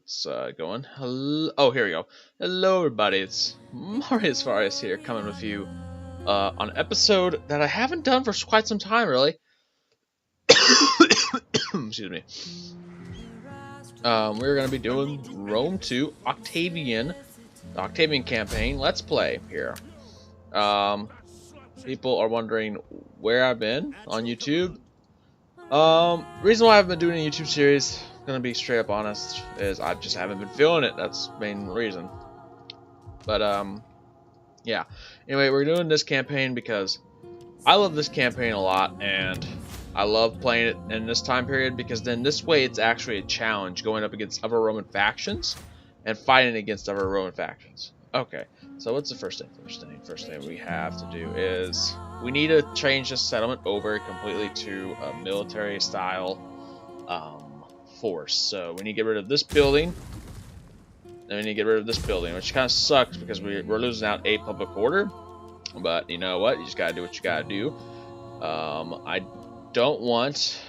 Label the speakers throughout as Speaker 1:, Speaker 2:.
Speaker 1: It's going. Hello. Oh, here we go. Hello, everybody. It's Marius here, coming with you on an episode that I haven't done for quite some time, really. Excuse me. We're going to be doing Rome 2 Octavian, the Octavian campaign. Let's play here. People are wondering where I've been on YouTube. Reason why I've been doing a YouTube series, gonna be straight up honest, is I just haven't been feeling it. That's the main reason. But yeah. Anyway, we're doing this campaign because I love this campaign a lot, and I love playing it in this time period because then this way it's actually a challenge going up against other Roman factions and fighting against other Roman factions. Okay, so what's the first thing? First thing we have to do is we need to change this settlement over completely to a military style force. So we need to get rid of this building. Then we need to get rid of this building, which kind of sucks because we're losing out a public order. But you know what? You just gotta do what you gotta do. I don't want.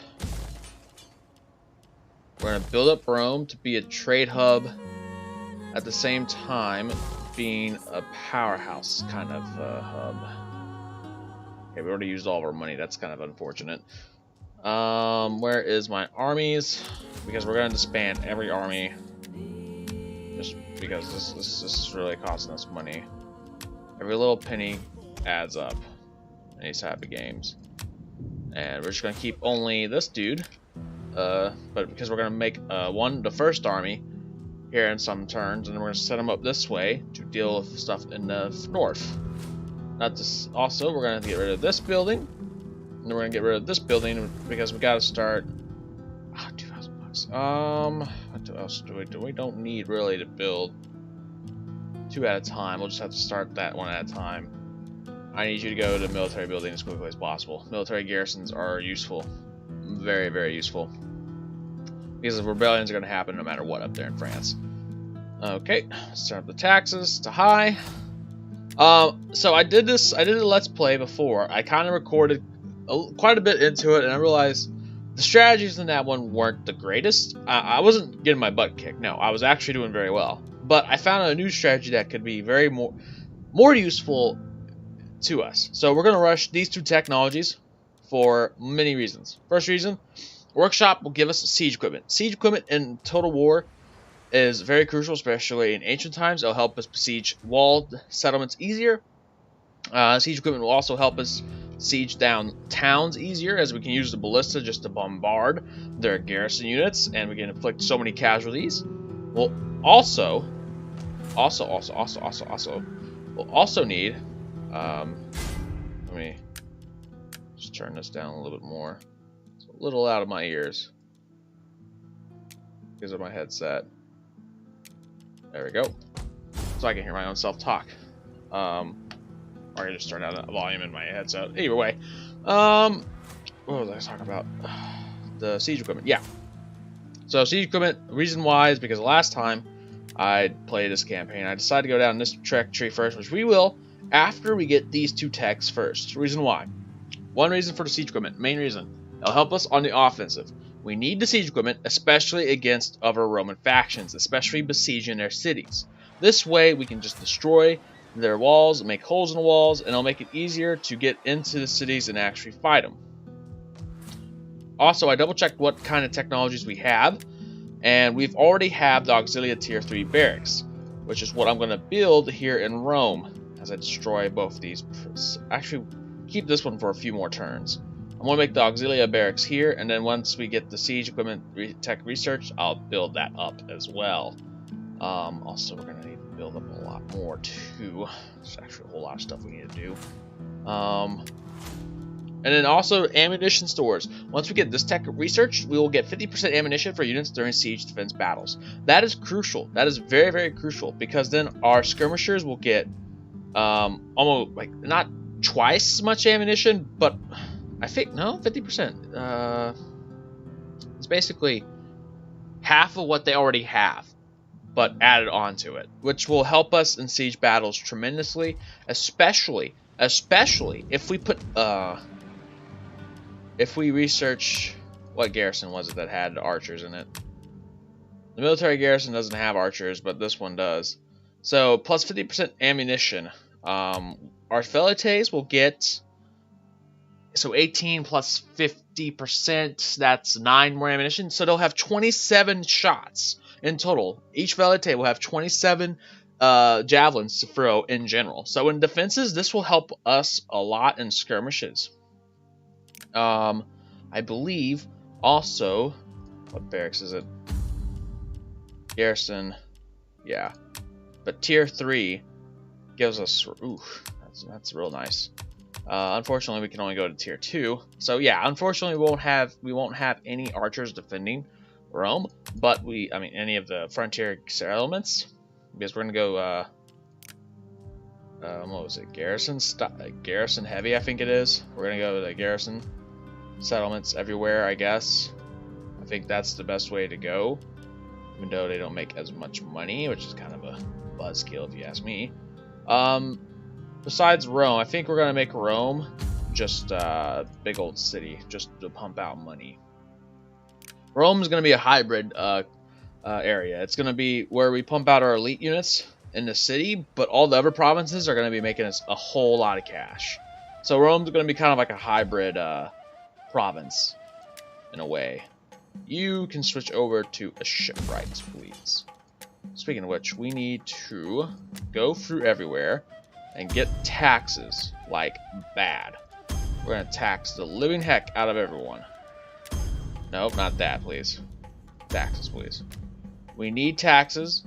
Speaker 1: We're gonna build up Rome to be a trade hub at the same time being a powerhouse kind of hub. Okay, we already used all of our money. That's kind of unfortunate. Where is my armies? Because we're going to disband every army. Just because this is really costing us money. Every little penny adds up in these happy games. And we're just going to keep only this dude. But because we're going to make the first army here in some turns, and then we're going to set them up this way to deal with stuff in the north. Not this. Also, we're going to get rid of this building, and then we're going to get rid of this building because we got to start. $2,000. What else do we do? We don't need really to build two at a time. We'll just have to start that one at a time. I need you to go to military building as quickly as possible. Military garrisons are useful, very, very useful, because rebellions are going to happen no matter what up there in France. Okay, start up the taxes to high. So I did a let's play before. I kind of recorded quite a bit into it, and I realized the strategies in that one weren't the greatest. I wasn't getting my butt kicked. No, I was actually doing very well. But I found a new strategy that could be very more useful to us. So we're going to rush these two technologies for many reasons. First reason, Workshop will give us siege equipment. Siege equipment in Total War is very crucial, especially in ancient times. It'll help us besiege walled settlements easier. Siege equipment will also help us siege down towns easier, as we can use the ballista just to bombard their garrison units, and we can inflict so many casualties. We'll also need. Let me just turn this down a little bit more. It's a little out of my ears because of my headset. There we go. So I can hear my own self-talk. Or I can just turn down the volume in my headset. Either way. What was I talking about? The siege equipment. Yeah. So siege equipment, reason why is because last time I played this campaign, I decided to go down this trek tree first, which we will after we get these two techs first. Reason why. One reason for the siege equipment. Main reason. It'll help us on the offensive. We need the siege equipment, especially against other Roman factions, especially besieging their cities. This way, we can just destroy their walls, make holes in the walls, and it'll make it easier to get into the cities and actually fight them. Also, I double-checked what kind of technologies we have, and we've already have the Auxilia Tier 3 barracks, which is what I'm going to build here in Rome as I destroy both these. Actually, keep this one for a few more turns. I'm going to make the Auxilia barracks here, and then once we get the siege equipment tech research, I'll build that up as well. Also, we're going to need to build up a lot more too. There's actually a whole lot of stuff we need to do. And then also ammunition stores. Once we get this tech research, we will get 50% ammunition for units during siege defense battles. That is crucial. That is very, very crucial, because then our skirmishers will get almost like not twice as much ammunition, but I think, no, 50%. It's basically half of what they already have, but added on to it, which will help us in siege battles tremendously, especially if we put, if we research, what garrison was it that had archers in it? The military garrison doesn't have archers, but this one does. So plus 50% ammunition. Our Felites will get, so 18 plus 50%, that's 9 more ammunition. So they'll have 27 shots in total. Each Velite will have 27 javelins to throw in general. So in defenses, this will help us a lot in skirmishes. I believe also, what barracks is it? Garrison, yeah. But tier 3 gives us, ooh, that's real nice. Unfortunately, we can only go to tier 2. So yeah, unfortunately, we won't have any archers defending Rome, but any of the frontier settlements, because we're gonna go. What was it? Garrison heavy, I think it is. We're gonna go to the garrison settlements everywhere, I guess. I think that's the best way to go, even though they don't make as much money, which is kind of a buzzkill if you ask me. Besides Rome, I think we're gonna make Rome just a big old city, just to pump out money. Rome is gonna be a hybrid area. It's gonna be where we pump out our elite units in the city, but all the other provinces are gonna be making us a whole lot of cash. So Rome's gonna be kind of like a hybrid province in a way. You can switch over to a shipwright, please. Speaking of which, we need to go through everywhere and get taxes like bad. We're gonna tax the living heck out of everyone. Nope, not that, please. Taxes, please. We need taxes.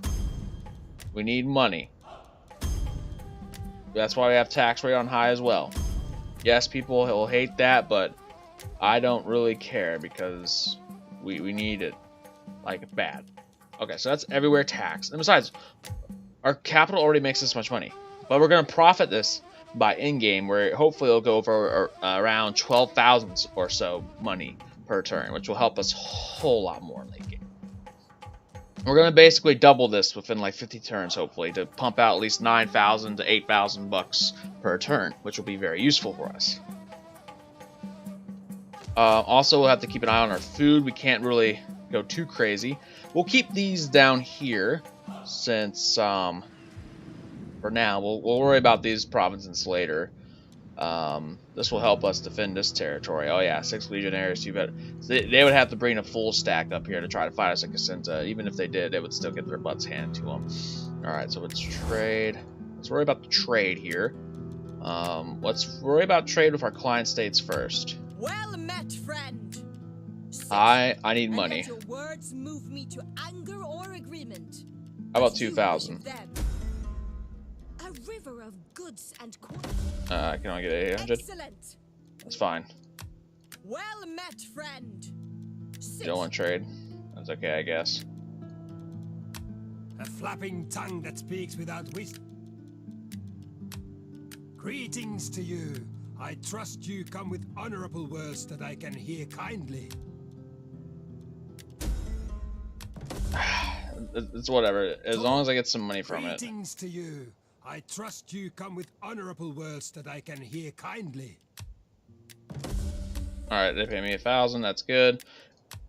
Speaker 1: We need money. That's why we have tax rate on high as well. Yes, people will hate that, but I don't really care because we need it like bad. Okay, so that's everywhere tax. And besides, our capital already makes this much money. But we're going to profit this by in-game, where hopefully it'll go for around 12,000 or so money per turn, which will help us a whole lot more in late game. We're going to basically double this within like 50 turns, hopefully, to pump out at least 9,000 to 8,000 bucks per turn, which will be very useful for us. Also, we'll have to keep an eye on our food. We can't really go too crazy. We'll keep these down here since, for now, we'll worry about these provinces later. This will help us defend this territory. Oh yeah, 6 legionaries. You bet. They would have to bring a full stack up here to try to fight us at Casinta. Even if they did, they would still get their butts handed to them. All right, so let's trade. Let's worry about the trade here. Let's worry about trade with our client states first.
Speaker 2: Well met, friend.
Speaker 1: I need money.
Speaker 2: Your words move me to anger or agreement.
Speaker 1: How about 2,000?
Speaker 2: A river of goods and
Speaker 1: I can only get 800.
Speaker 2: Excellent.
Speaker 1: That's fine.
Speaker 2: Well met, friend.
Speaker 1: You don't want trade? That's okay, I guess.
Speaker 3: A flapping tongue that speaks without wisdom. Greetings to you. I trust you come with honorable words that I can hear kindly.
Speaker 1: It's whatever, as long as I get some money from it.
Speaker 3: Greetings to you. I trust you come with honorable words that I can hear kindly.
Speaker 1: Alright, they pay me 1,000, that's good.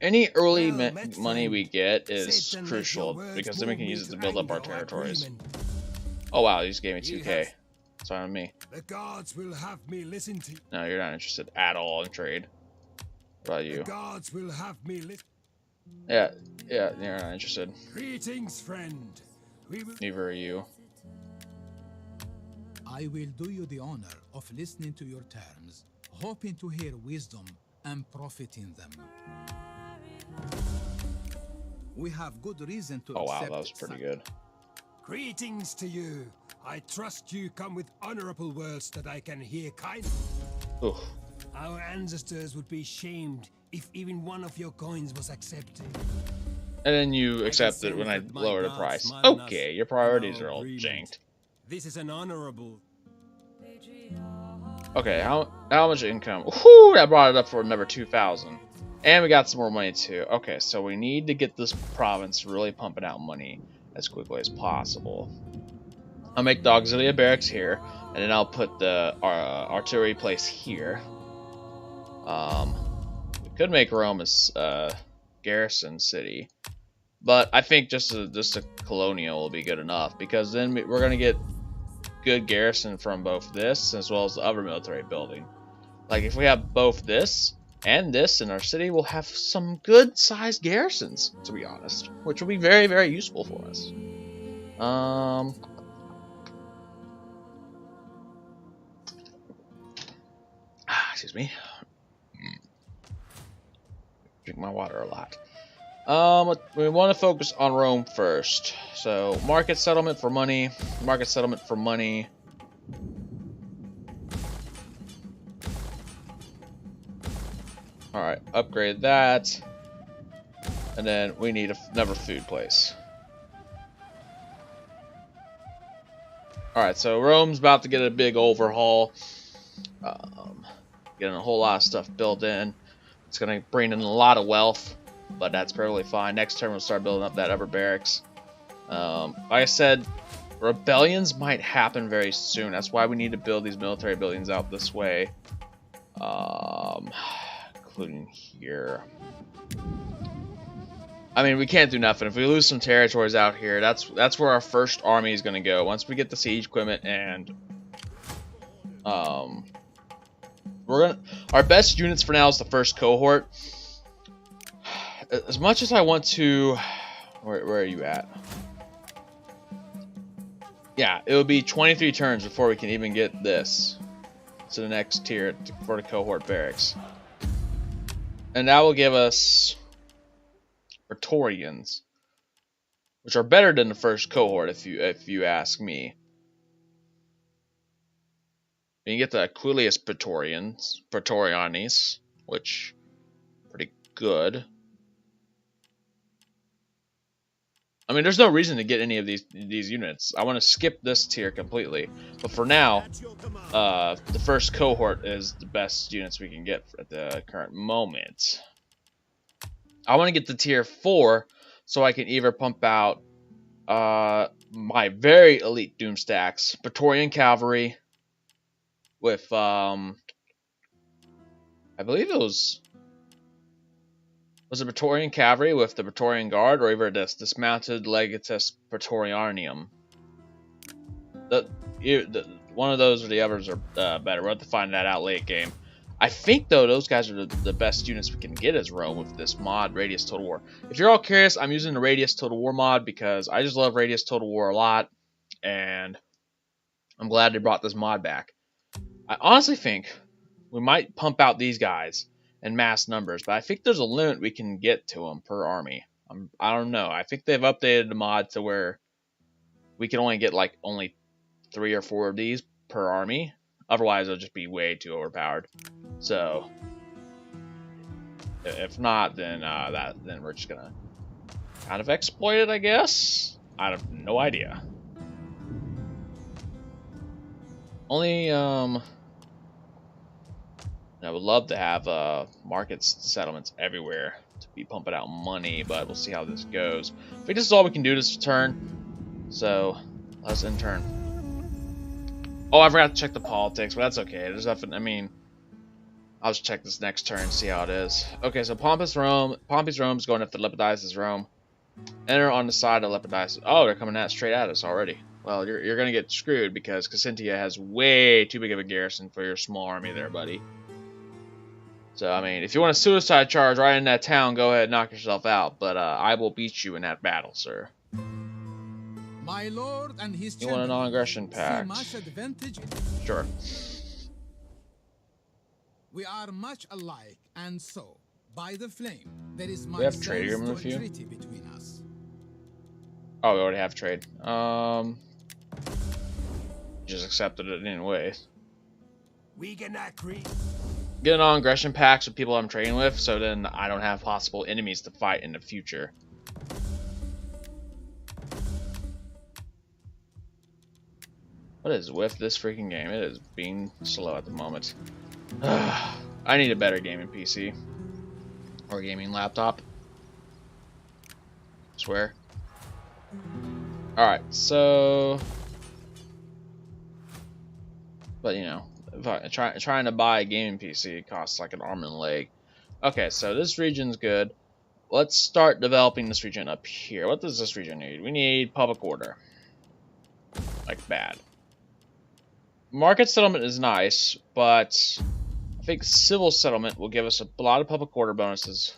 Speaker 1: Any early money we get is crucial, because then we can use it to build up our territories. Oh wow, you just gave me 2k. It's fine with me.
Speaker 3: The gods will have me listen to you.
Speaker 1: No, you're not interested at all in trade. What about you?
Speaker 3: The gods will have me listen.
Speaker 1: Yeah, you're not interested.
Speaker 3: Greetings, friend.
Speaker 1: Neither are you.
Speaker 4: I will do you the honor of listening to your terms, hoping to hear wisdom and profit in them. We have good reason to
Speaker 1: accept. Oh wow,
Speaker 4: accept
Speaker 1: that was pretty good.
Speaker 3: Greetings to you. I trust you come with honorable words that I can hear kindly.
Speaker 1: Oof.
Speaker 3: Our ancestors would be shamed if even one of your coins was accepted.
Speaker 1: And then you accept it when I lower the price. Okay, your priorities are all janked.
Speaker 3: This is an honorable.
Speaker 1: Okay, how much income? Whoo, that brought it up for another 2,000. And we got some more money too. Okay, so we need to get this province really pumping out money as quickly as possible. I'll make the auxilia barracks here, and then I'll put the artillery place here. We could make Rome a garrison city, But I think just a colonial will be good enough, because then we're gonna get good garrison from both this as well as the other military building. Like if we have both this and this in our city, we'll have some good sized garrisons, to be honest, which will be very, very useful for us. Excuse me. Drink my water a lot. We want to focus on Rome first. So market settlement for money. Market settlement for money. All right, upgrade that. And then we need another food place. All right, so Rome's about to get a big overhaul. Getting a whole lot of stuff built in. It's gonna bring in a lot of wealth, but that's perfectly fine. Next term we'll start building up that upper barracks. Like I said, rebellions might happen very soon. That's why we need to build these military buildings out this way, including here. I mean, we can't do nothing. If we lose some territories out here, that's where our first army is gonna go. Once we get the siege equipment and our best units for now is the first cohort. As much as I want to, where are you at? Yeah, it will be 23 turns before we can even get this to the next tier for the cohort barracks, and that will give us Praetorians, which are better than the first cohort if you ask me. You get the Aquilius Praetorianis, which pretty good. I mean, there's no reason to get any of these units. I want to skip this tier completely, but for now, the first cohort is the best units we can get at the current moment. I want to get to tier 4 so I can either pump out my very elite doom stacks, Praetorian cavalry, with I believe it was it Praetorian cavalry with the Praetorian guard, or either this dismounted legatus Praetorianium. One of those or the others are better. We'll have to find that out late game. I think though those guys are the best units we can get as Rome with this mod, Radius Total War. If you're all curious, I'm using the Radius Total War mod because I just love Radius Total War a lot, and I'm glad they brought this mod back. I honestly think we might pump out these guys in mass numbers, but I think there's a limit we can get to them per army. I don't know. I think they've updated the mod to where we can only get like only 3 or 4 of these per army. Otherwise, it'll just be way too overpowered. So, if not, then then we're just gonna kind of exploit it, I guess. I have no idea. Only I would love to have markets, settlements everywhere to be pumping out money, but we'll see how this goes. I think this is all we can do this turn, so let's end turn. Oh, I forgot to check the politics, but that's okay. There's nothing. I mean, I'll just check this next turn, see how it is. Okay, so Pompey's Rome is going after Lepidus' Rome. Enter on the side of Lepidus. Oh, they're coming straight at us already. Well, you're gonna get screwed because Cassintia has way too big of a garrison for your small army there, buddy. So, I mean, if you want a suicide charge right in that town, go ahead and knock yourself out. But I will beat you in that battle, sir.
Speaker 4: My lord and his
Speaker 1: you want a non-aggression pact? Sure.
Speaker 4: We are much alike, and so, by the flame, there is
Speaker 1: we have trade agreement with you?
Speaker 4: Between us.
Speaker 1: Oh, we already have trade. Just accepted it anyway.
Speaker 3: We can agree.
Speaker 1: Get a non-aggression pacts with people I'm trading with, so then I don't have possible enemies to fight in the future. What is with this freaking game? It is being slow at the moment. I need a better gaming PC. Or gaming laptop. I swear. Alright, so... But, you know, if trying to buy a gaming PC costs like an arm and a leg. Okay, so this region's good. let's start developing this region up here. What does this region need? We need public order. Like bad. Market settlement is nice, but I think civil settlement will give us a lot of public order bonuses.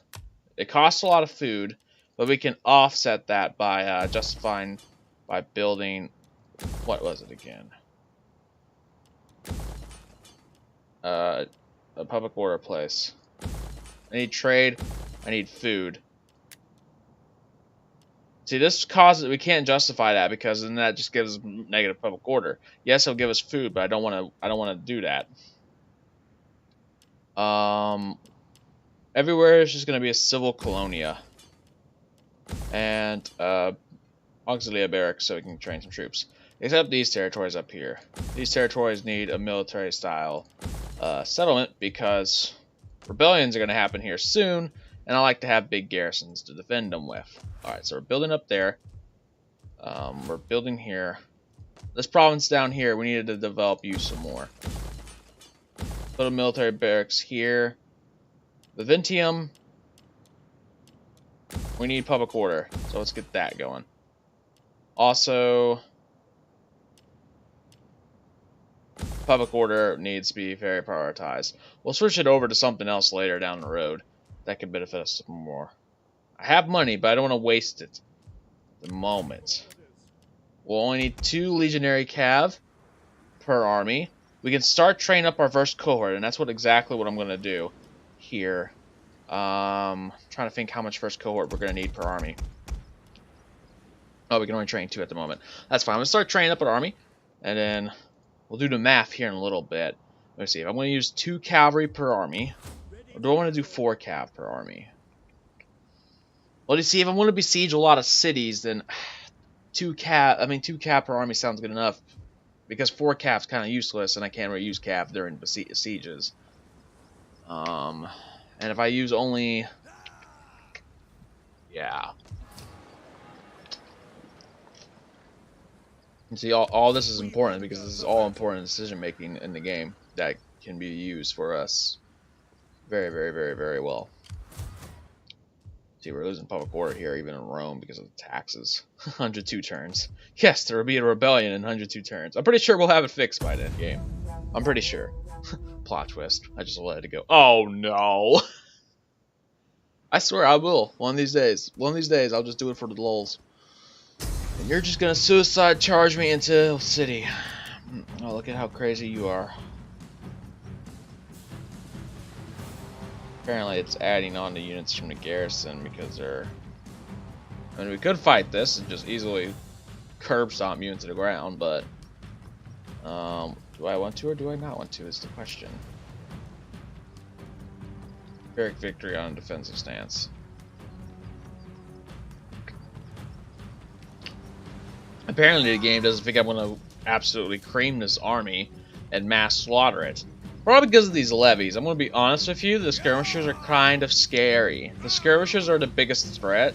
Speaker 1: It costs a lot of food, but we can offset that by justifying by building. What was it again? A public order place. I need trade. I need food. See, this causes we can't justify that because then that just gives negative public order. Yes, it'll give us food, but I don't want to do that. Everywhere is just going to be a civil colonia and auxiliary barracks so we can train some troops. Except these territories up here. These territories need a military style settlement because rebellions are going to happen here soon, and I like to have big garrisons to defend them with. Alright, so we're building up there. We're building here. This province down here, we needed to develop you some more. Put a military barracks here. Viventium. We need public order, so let's get that going. Also, public order needs to be very prioritized. We'll switch it over to something else later down the road that could benefit us some more. I have money, but I don't want to waste it at the moment. We'll only need 2 legionary cav per army. We can start training up our first cohort, and that's exactly what I'm going to do here. Trying to think how much first cohort we're going to need per army. Oh, we can only train 2 at the moment. That's fine. I'm going to start training up an army, and then we'll do the math here in a little bit. Let me see. If I'm going to use 2 cavalry per army, or do I want to do 4 cav per army? Well, you see, if I want to besiege a lot of cities, then 2 cav per army sounds good enough. Because 4 cav's kind of useless, and I can't really use cav during sieges. And if I use only... Yeah. You see, all this is important, because this is all important decision-making in the game that can be used for us very, very, very, very well. See, we're losing public order here, even in Rome, because of the taxes. 102 turns. Yes, there will be a rebellion in 102 turns. I'm pretty sure we'll have it fixed by the end game. I'm pretty sure. Plot twist. I just let it go. Oh, no. I swear I will. One of these days. One of these days, I'll just do it for the lulz. And you're just going to suicide charge me into the city. Oh, look at how crazy you are. Apparently it's adding on the units from the garrison because they're... I mean, we could fight this and just easily curb stomp you into the ground, but... do I want to or do I not want to is the question. Pyrrhic victory on a defensive stance. Apparently the game doesn't think I'm going to absolutely cream this army and mass slaughter it. Probably because of these levies. I'm going to be honest with you, the skirmishers are kind of scary. The skirmishers are the biggest threat,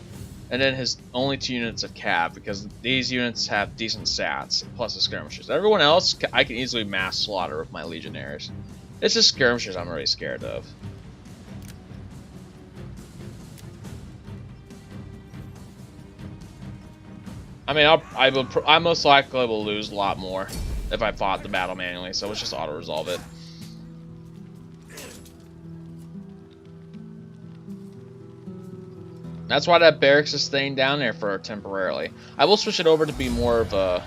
Speaker 1: and then his only 2 units of cav, because these units have decent stats, plus the skirmishers. Everyone else, I can easily mass slaughter with my legionnaires. It's just skirmishers I'm really scared of. I mean, I most likely will lose a lot more if I fought the battle manually, so let's just auto-resolve it. That's why that barracks is staying down there for temporarily. I will switch it over to be more of a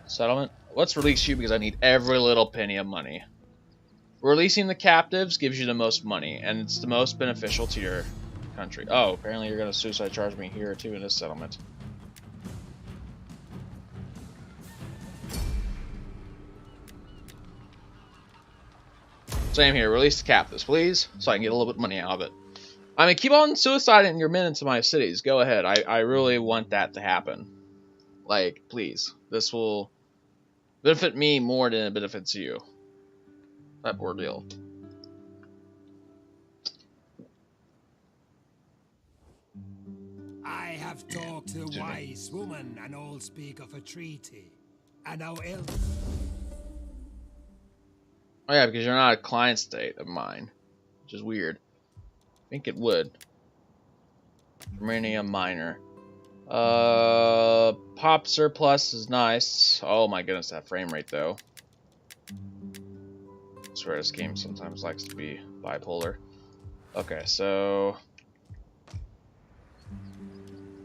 Speaker 1: settlement. Let's release you because I need every little penny of money. Releasing the captives gives you the most money, and it's the most beneficial to your country. Oh, apparently you're going to suicide charge me here too in this settlement. Same here. Release the captives, please, so I can get a little bit of money out of it. I mean, keep on suiciding your men into my cities. Go ahead. I really want that to happen. Like, please. This will benefit me more than it benefits you. That ordeal.
Speaker 3: I have talked to a wise woman, and all speak of a treaty. And our elder...
Speaker 1: Oh yeah, because you're not a client state of mine. Which is weird. I think it would. Germanium Minor. Pop surplus is nice. Oh my goodness, that frame rate though. I swear this game sometimes likes to be bipolar. Okay, so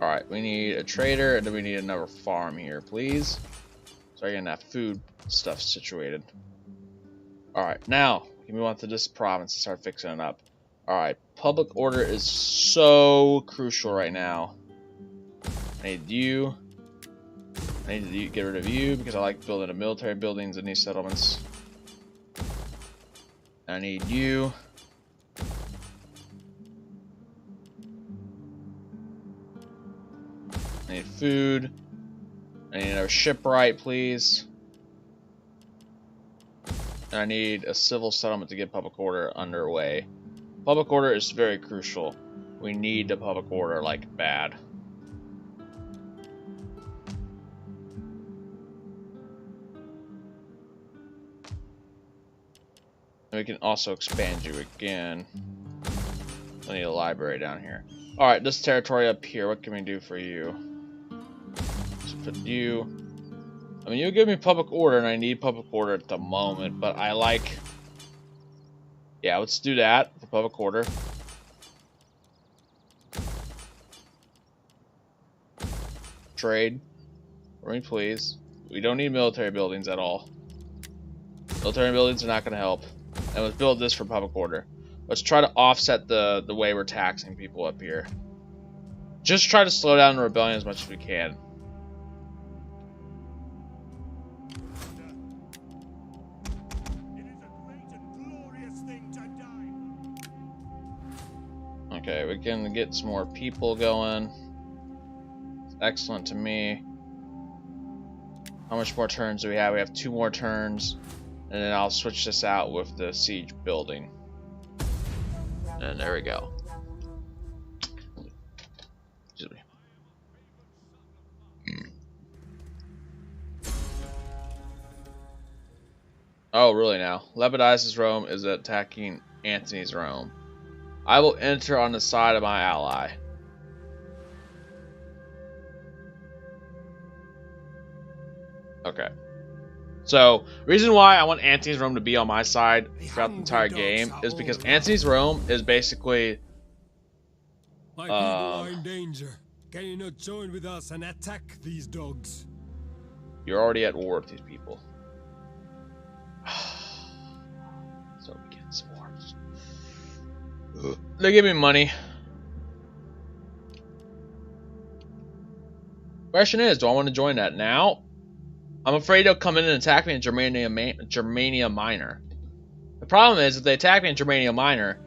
Speaker 1: alright, we need a trader and then we need another farm here, please. So I can have food stuff situated. Alright, now we move on to this province and start fixing it up. Alright, public order is so crucial right now. I need you. I need to get rid of you because I like building the military buildings in these settlements. I need you. I need food. I need another shipwright, please. And I need a civil settlement to get public order underway. Public order is very crucial. We need the public order like bad. And we can also expand you again. I need a library down here. Alright, this territory up here, what can we do for you? So put you. I mean, you give me public order, and I need public order at the moment, but I like. Yeah, let's do that for public order. Trade. For me, please. We don't need military buildings at all. Military buildings are not going to help. And let's build this for public order. Let's try to offset the way we're taxing people up here. Just try to slow down the rebellion as much as we can. Okay, we can get some more people going. It's excellent to me. How much more turns do we have? We have 2 more turns. And then I'll switch this out with the siege building. And there we go. Excuse me. Oh, really now? Lebedize's Rome is attacking Antony's Rome. I will enter on the side of my ally. Okay. So, reason why I want Antony's Rome to be on my side throughout the entire game is because Antony's Rome is basically...
Speaker 3: My people are in danger. Can you not join with us and attack these dogs?
Speaker 1: You're already at war with these people. So we get swarms. They give me money. Question is, do I want to join that now? I'm afraid they'll come in and attack me in Germania Minor. The problem is, if they attack me in Germania Minor,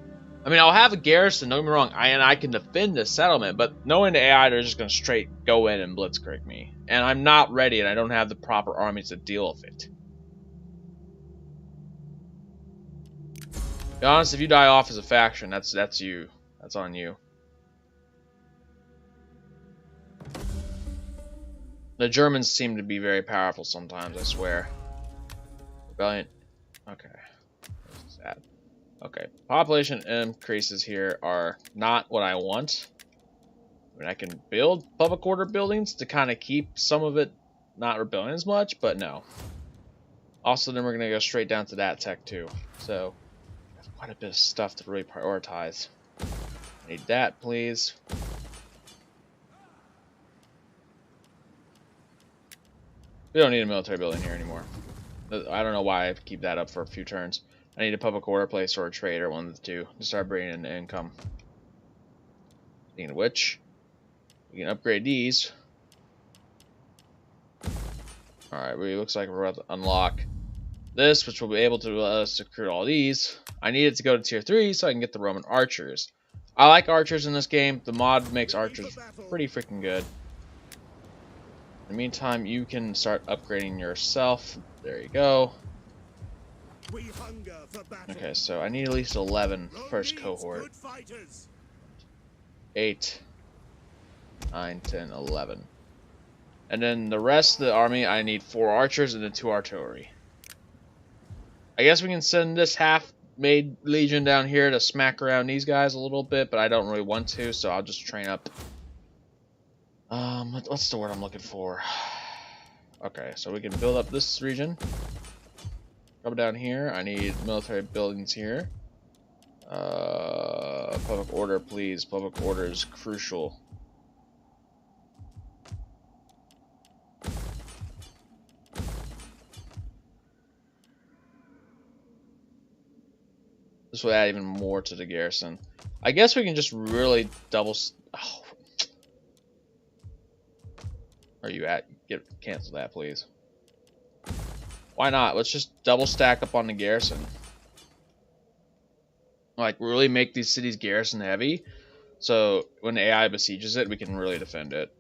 Speaker 1: I mean, I'll have a garrison, don't get me wrong, and I can defend this settlement, but knowing the AI, they're just going to straight go in and blitzkrieg me. And I'm not ready, and I don't have the proper armies to deal with it. Be honest, if you die off as a faction, that's you. That's on you. The Germans seem to be very powerful sometimes, I swear. Rebellion. Okay. That's sad. Okay. Population increases here are not what I want. I mean, I can build public order buildings to kind of keep some of it not rebellion as much, but no. Also, then we're going to go straight down to that tech too. So, I have quite a bit of stuff to really prioritize. I need that, please. We don't need a military building here anymore. I don't know why I keep that up for a few turns. I need a public order place or a trade or one of the two to start bringing in income. Speaking of which, we can upgrade these. Alright, it looks like we're about to unlock this, which will be able to let us recruit all these. I need it to go to tier 3 so I can get the Roman archers. I like archers in this game. The mod makes archers pretty freaking good. In the meantime, you can start upgrading yourself. There you go. Okay, so I need at least 11 first cohort. 8, 9, 10, 11. And then the rest of the army, I need 4 archers and then 2 artillery. I guess we can send this half made Legion down here to smack around these guys a little bit, but I don't really want to, so I'll just train up. What's the word I'm looking for? Okay, so we can build up this region. Come down here. I need military buildings here. Public order, please. Public order is crucial. This will add even more to the garrison. I guess we can just really double. Oh. Where are you at? Cancel that, please. Why not? Let's just double stack up on the garrison. Like, really make these cities garrison heavy, so when the AI besieges it, we can really defend it.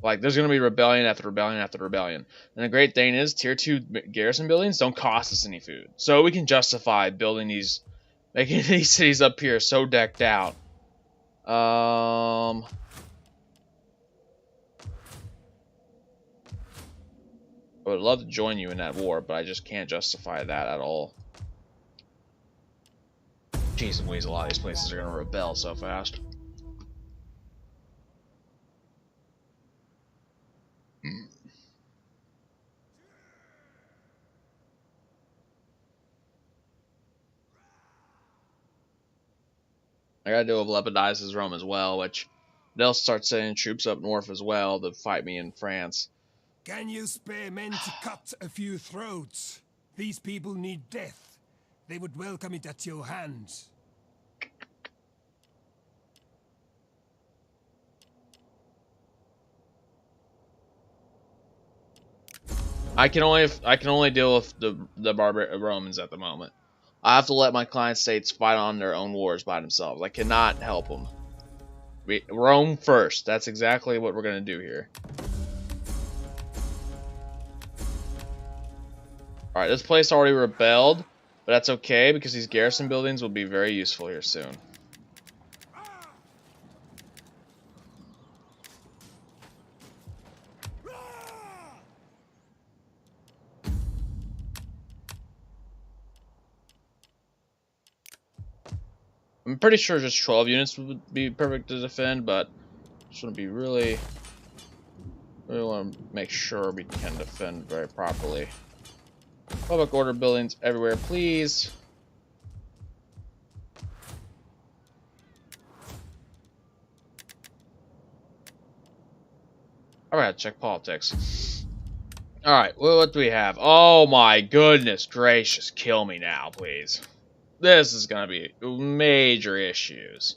Speaker 1: Like, there's gonna be rebellion after rebellion after rebellion. And the great thing is, tier 2 garrison buildings don't cost us any food. So we can justify building these, making these cities up here so decked out. I would love to join you in that war, but I just can't justify that at all. Jeez and Louise, a lot of these places are gonna rebel so fast. I gotta deal with Lepidizes Rome as well, which they'll start sending troops up north as well to fight me in France.
Speaker 3: Can you spare men to cut a few throats? These people need death. They would welcome it at your hands.
Speaker 1: I can only deal with the Romans at the moment. I have to let my client states fight on their own wars by themselves. I cannot help them. Rome first. That's exactly what we're gonna do here. All right, this place already rebelled, but that's okay because these garrison buildings will be very useful here soon. I'm pretty sure just 12 units would be perfect to defend, but just want to be really want to make sure we can defend very properly. Public order buildings everywhere, please. Alright, check politics. Alright, well, what do we have? Oh my goodness gracious, kill me now, please. This is gonna be major issues.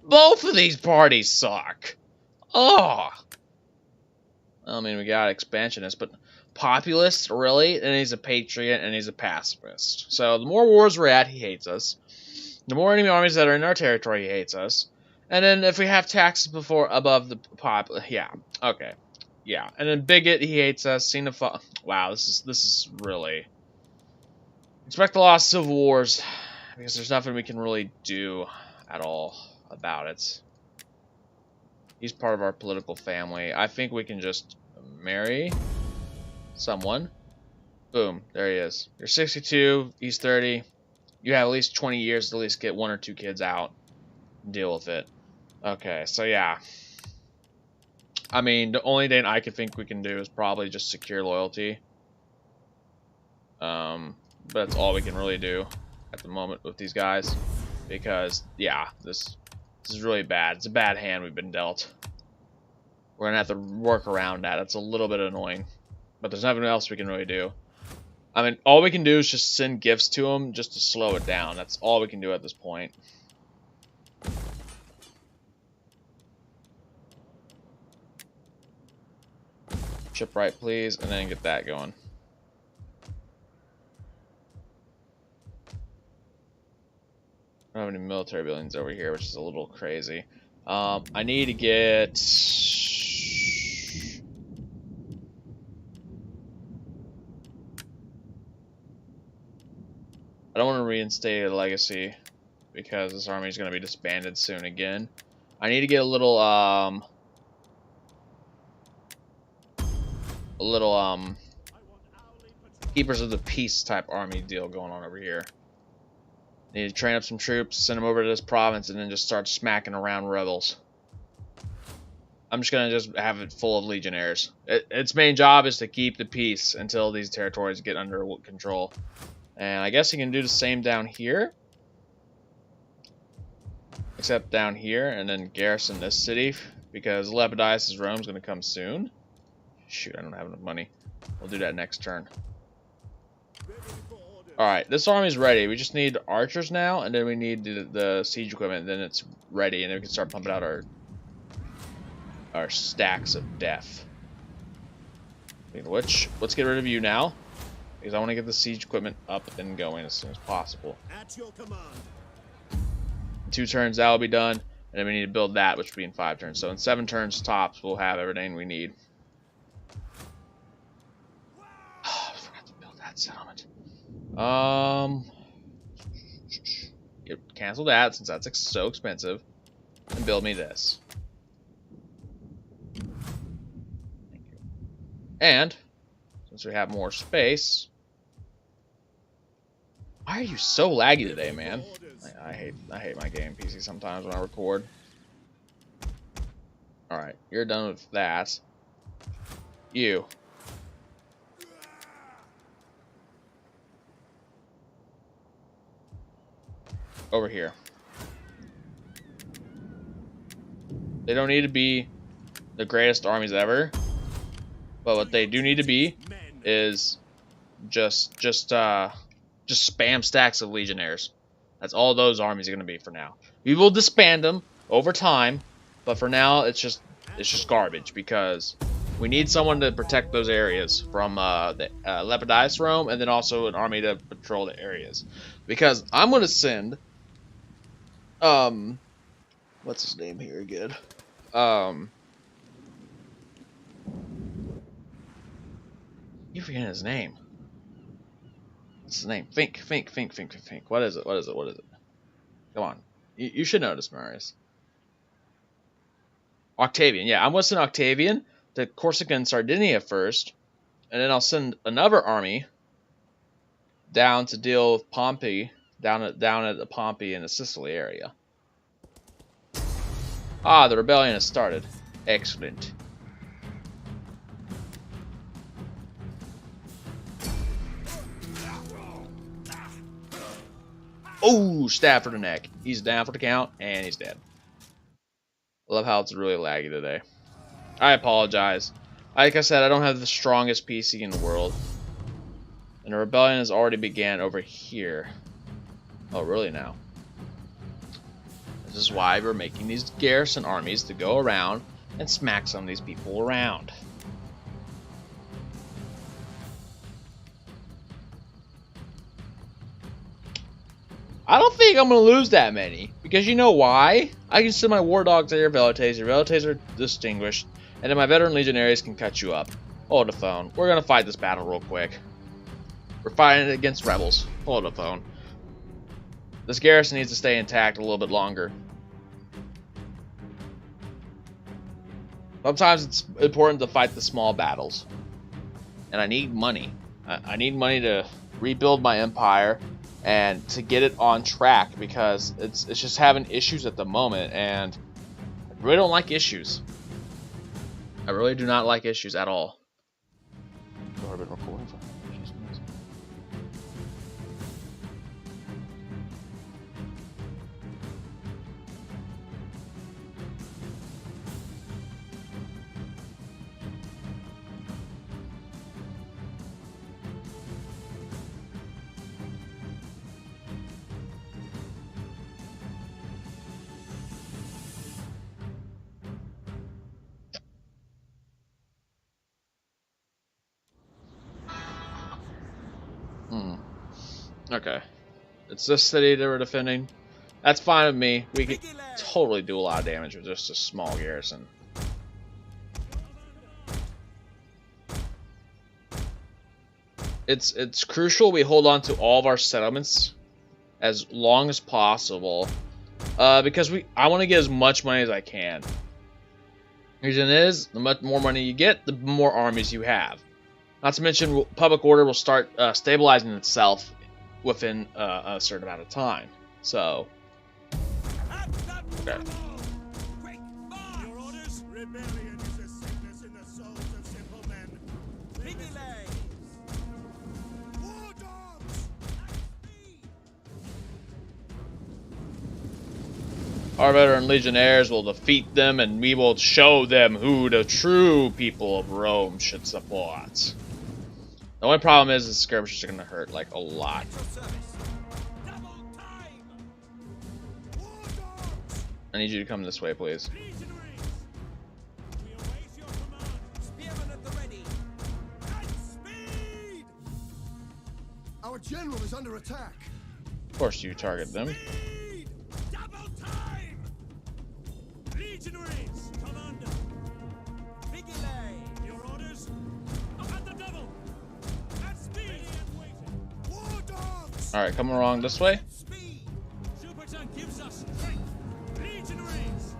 Speaker 1: Both of these parties suck. Oh. I mean, we got expansionists, but populist, really? And he's a patriot and he's a pacifist. So the more wars we're at, he hates us. The more enemy armies that are in our territory, he hates us. And then if we have taxes above the pop, yeah, okay, yeah. And then bigot, he hates us. Xenophobe. Wow, this is really. Expect a lot of civil wars because there's nothing we can really do at all about it. He's part of our political family. I think we can just marry someone. Boom, there he is. You're 62, he's 30. You have at least 20 years to at least get 1 or 2 kids out. Deal with it. Okay, so yeah. I mean, the only thing I could think we can do is probably just secure loyalty. But that's all we can really do at the moment with these guys. Because, yeah, this is really bad. It's a bad hand we've been dealt. We're going to have to work around that. It's a little bit annoying. But there's nothing else we can really do. I mean, all we can do is just send gifts to them just to slow it down. That's all we can do at this point. Shipwright, please, and then get that going. I don't have any military buildings over here, which is a little crazy. I need to get... I don't want to reinstate a legacy because this army is going to be disbanded soon again. I need to get a little Keepers of the Peace type army deal going on over here. Need to train up some troops, send them over to this province, and then just start smacking around rebels. I'm just gonna have it full of legionnaires. Its main job is to keep the peace until these territories get under control. And I guess you can do the same down here. Except down here, and then garrison this city, because Lepidus' Rome's gonna come soon. Shoot, I don't have enough money. We'll do that next turn. Alright, this army's ready. We just need archers now, and then we need the siege equipment, and then it's ready, and then we can start pumping out our stacks of death. Which, let's get rid of you now, because I want to get the siege equipment up and going as soon as possible.
Speaker 5: At your command.
Speaker 1: In 2 turns, that will be done, and then we need to build that, which will be in 5 turns. So in 7 turns tops, we'll have everything we need. Oh, I forgot to build that settlement. Cancel that since that's so expensive, and build me this. Thank you. And since we have more space, why are you so laggy today, man? I hate my game PC sometimes when I record. All right, you're done with that. You. Over here. They don't need to be the greatest armies ever, but what they do need to be is just spam stacks of legionnaires. That's all those armies are going to be for now. We will disband them over time, but for now it's just garbage, because we need someone to protect those areas from the Lepidus Rome, and then also an army to patrol the areas. Because I'm going to send what's his name here again? You forgetting his name. What's his name? Think. What is it? Come on. You should know this, Marius. Octavian. Yeah, I'm going to send Octavian to Corsica and Sardinia first, and then I'll send another army down to deal with Pompey, down at the Pompey in the Sicily area. Ah, the rebellion has started. Excellent. Oh, stab for the neck. He's down for the count, and he's dead. I love how it's really laggy today. I apologize. Like I said, I don't have the strongest PC in the world. And the rebellion has already began over here. Oh, really now? This is why we're making these garrison armies to go around and smack some of these people around. I don't think I'm going to lose that many. Because you know why? I can send my war dogs to your velites. Your velites are distinguished. And then my veteran legionaries can cut you up. Hold the phone. We're going to fight this battle real quick. We're fighting against rebels. Hold the phone. This garrison needs to stay intact a little bit longer. Sometimes it's important to fight the small battles. And I need money. I need money to rebuild my empire and to get it on track, because it's just having issues at the moment, and I really don't like issues. I really do not like issues at all. Okay. It's this city that we're defending. That's fine with me. We could totally do a lot of damage with just a small garrison. It's crucial we hold on to all of our settlements as long as possible, because I want to get as much money as I can. The reason is, the much more money you get, the more armies you have. Not to mention, public order will start stabilizing itself within a certain amount of time. So, okay.
Speaker 3: Your orders? Rebellion is a sickness in the souls of simple men. Piggy legs! War dogs!
Speaker 1: Our veteran legionnaires will defeat them, and we will show them who the true people of Rome should support. The only problem is the skirmishers are going to hurt, like, a lot. I need you to come this way, please.
Speaker 3: Our general is under attack.
Speaker 1: Of course you target them.
Speaker 3: Double time! Legionaries, commander. Piggy lay. Your orders? At the double. At speed. War dogs.
Speaker 1: All right, come along this way.
Speaker 3: Speed. Super tank gives us strength. Legionaries.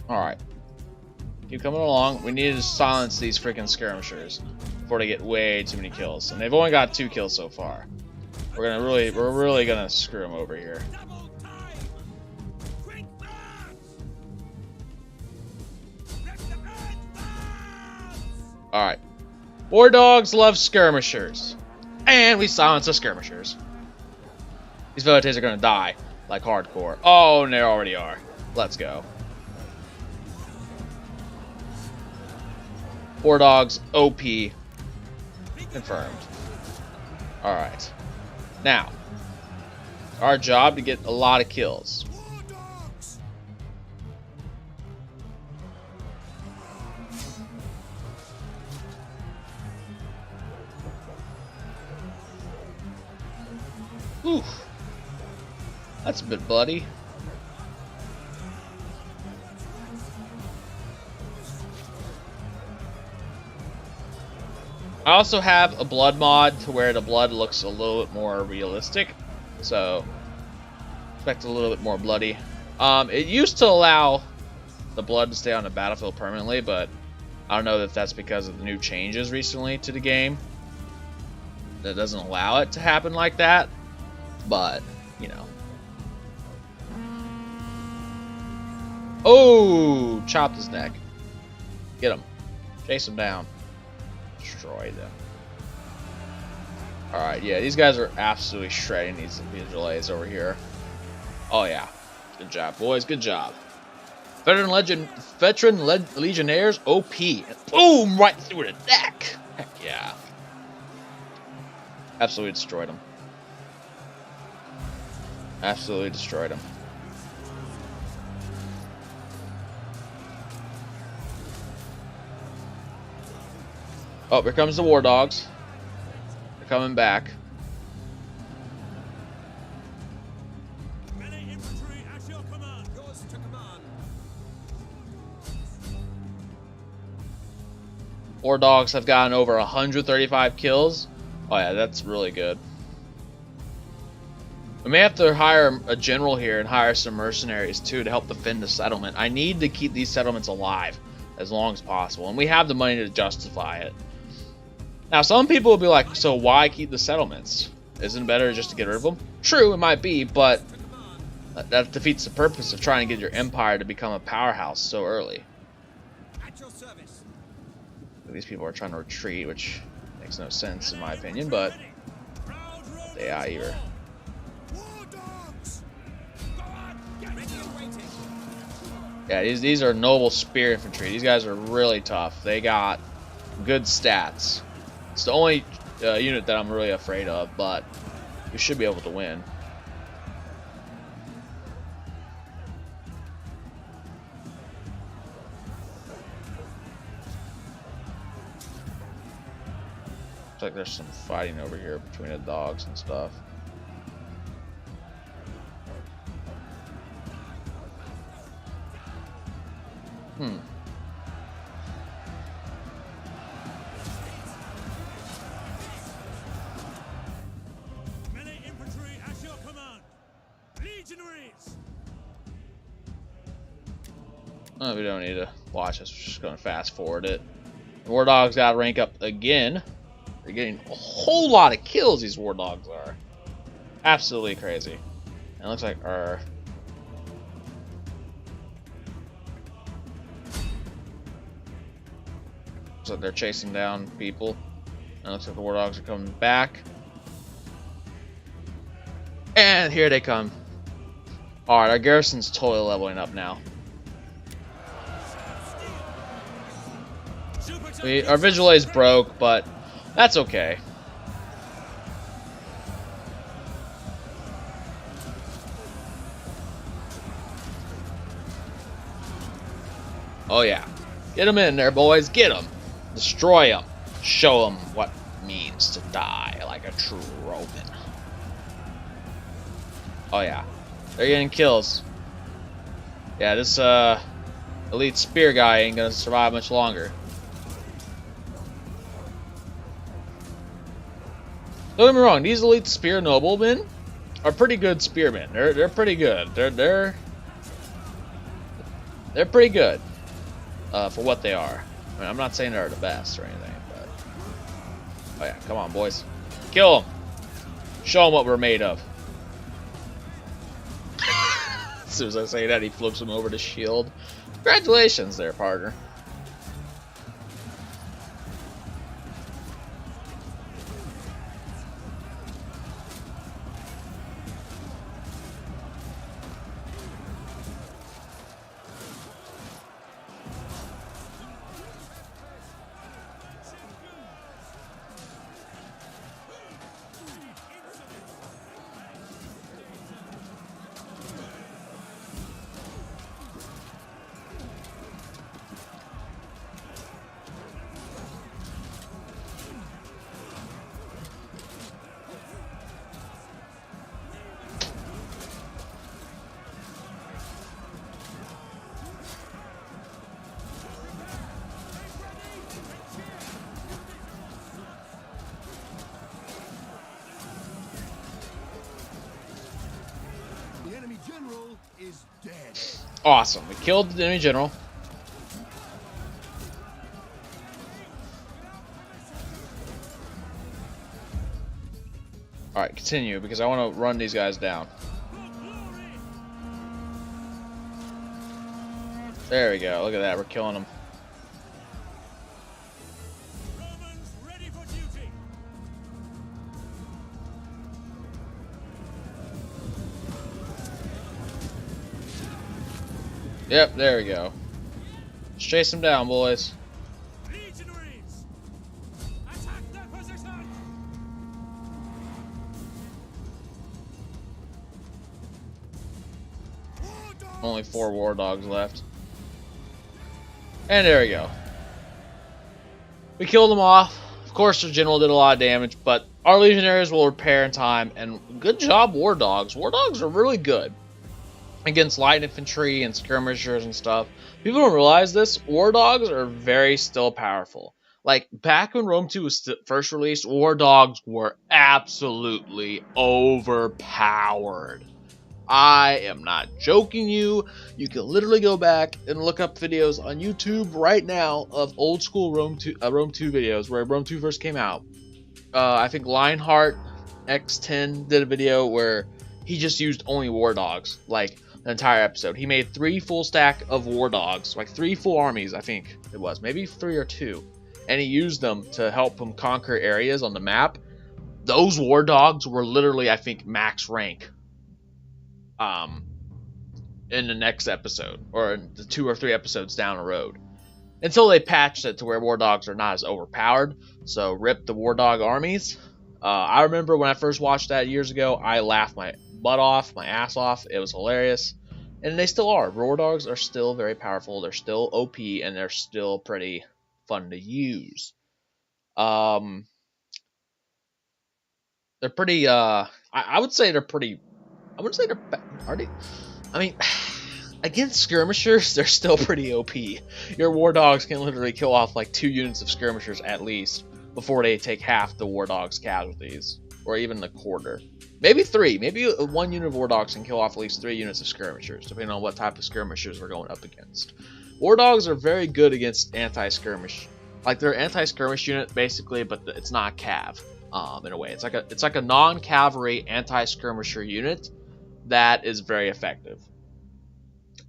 Speaker 1: All right. Keep coming along. We need to silence these freaking skirmishers before they get way too many kills, and they've only got 2 kills so far. We're really gonna screw them over here.
Speaker 3: Double time. Quick march. Let the advance.
Speaker 1: All right. War dogs love skirmishers, and we silence the skirmishers. These velites are gonna die like hardcore. Oh, and they already are. Let's go. War dogs OP confirmed. All right. Now, our job to get a lot of kills.
Speaker 3: War dogs.
Speaker 1: Oof. That's a bit bloody. I also have a blood mod to where the blood looks a little bit more realistic, so expect a little bit more bloody. It used to allow the blood to stay on the battlefield permanently, but I don't know if that's because of the new changes recently to the game that doesn't allow it to happen like that, but you know. Oh, chopped his neck. Get him. Chase him down. Destroy them. Alright, yeah, these guys are absolutely shredding these delays over here. Oh yeah. Good job, boys. Good job. Veteran legionnaires OP. Boom! Right through the neck. Heck yeah. Absolutely destroyed them. Absolutely destroyed them. Oh, here comes the war dogs. They're coming back.
Speaker 3: Melee infantry at your command. Yours to command.
Speaker 1: War dogs have gotten over 135 kills. Oh yeah, that's really good. We may have to hire a general here and hire some mercenaries too to help defend the settlement. I need to keep these settlements alive as long as possible, and we have the money to justify it. Now, some people will be like, so why keep the settlements? Isn't it better just to get rid of them? True, it might be, but that defeats the purpose of trying to get your empire to become a powerhouse so early.
Speaker 3: At your service.
Speaker 1: These people are trying to retreat, which makes no sense in my opinion, but they are here.
Speaker 3: War dogs. Go on. Get ready and waiting.
Speaker 1: Yeah, these are noble spear infantry. These guys are really tough. They got good stats. It's the only unit that I'm really afraid of, but we should be able to win. Looks like there's some fighting over here between the dogs and stuff.
Speaker 3: Melee infantry at your command. Legionaries.
Speaker 1: Oh, we don't need to watch this. We're just going to fast forward it. War dogs got to rank up again. They're getting a whole lot of kills, these war dogs are. Absolutely crazy. And it looks like so they're chasing down people. And it looks like the war dogs are coming back. And here they come. Alright, our garrison's totally leveling up now. Our Vigilai's broke, but that's okay. Oh yeah. Get them in there, boys. Get them. Destroy them. Show them what it means to die like a true Roman. Oh yeah. They're getting kills. Yeah, this elite spear guy ain't gonna survive much longer. Don't get me wrong, these elite spear noblemen are pretty good spearmen. They're pretty good. They're pretty good for what they are. I mean, I'm not saying they're the best or anything, but oh yeah, come on, boys, kill them. Show them what we're made of. As soon as I say that, he flips him over to shield. Congratulations there, partner. Awesome. We killed the enemy general. Alright, continue, because I want to run these guys down. There we go. Look at that. We're killing them.
Speaker 3: Romans ready for duty.
Speaker 1: Yep, there we go. Let's chase them down, boys.
Speaker 3: Legionaries, attack their position. War dogs.
Speaker 1: Only 4 war dogs left. And there we go. We killed them off. Of course, the general did a lot of damage, but our legionaries will repair in time. And good job, war dogs. War dogs are really good against light infantry and skirmishers and stuff. People don't realize this. War dogs are very still powerful. Like, back when Rome 2 was first released, war dogs were absolutely overpowered. I am not joking you. You can literally go back and look up videos on YouTube right now of old school Rome 2 videos where Rome 2 first came out. I think Lionheart X10 did a video where he just used only war dogs, like the entire episode. He made 3 full stack of war dogs, like 3 full armies, I think it was, maybe 3 or 2, and he used them to help him conquer areas on the map. Those war dogs were literally, I think, max rank. In the next episode, or the 2 or 3 episodes down the road, until they patched it to where war dogs are not as overpowered. So rip the war dog armies. I remember when I first watched that years ago, I laughed my butt off, my ass off. It was hilarious, and they still are. War dogs are still very powerful. They're still OP, and they're still pretty fun to use. They're pretty. I would say they're pretty. I wouldn't say they're. Are they? I mean, against skirmishers, they're still pretty OP. Your war dogs can literally kill off like 2 units of skirmishers at least before they take half the war dogs' casualties, or even a quarter. Maybe 3. Maybe 1 unit of war dogs can kill off at least 3 units of skirmishers, depending on what type of skirmishers we're going up against. War dogs are very good against anti-skirmish Like they're anti-skirmish unit basically, but it's not cav. In a way, it's like a non-cavalry anti-skirmisher unit that is very effective.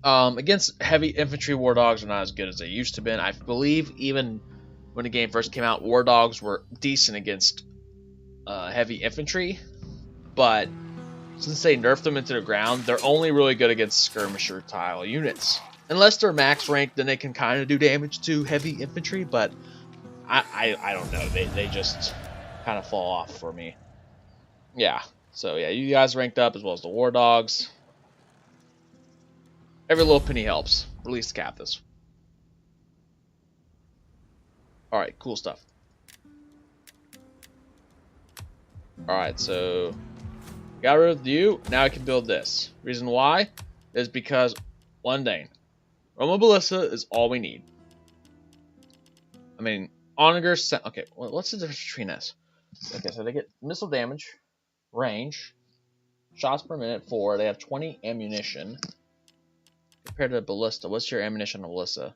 Speaker 1: Against heavy infantry, war dogs are not as good as they used to be. I believe even when the game first came out, war dogs were decent against heavy infantry, but since they nerfed them into the ground, they're only really good against skirmisher tile units. Unless they're max ranked, then they can kind of do damage to heavy infantry, but I don't know. They just kind of fall off for me. Yeah. So yeah, you guys ranked up as well as the war dogs. Every little penny helps. Release the captives. Alright, cool stuff. Alright, so got rid of you. Now I can build this. Reason why is because one thing. Roma Ballista is all we need. I mean, Onager. Okay, well, what's the difference between this? Okay, so they get missile damage, range, shots per minute 4. They have 20 ammunition. Compared to the Ballista, what's your ammunition on Ballista?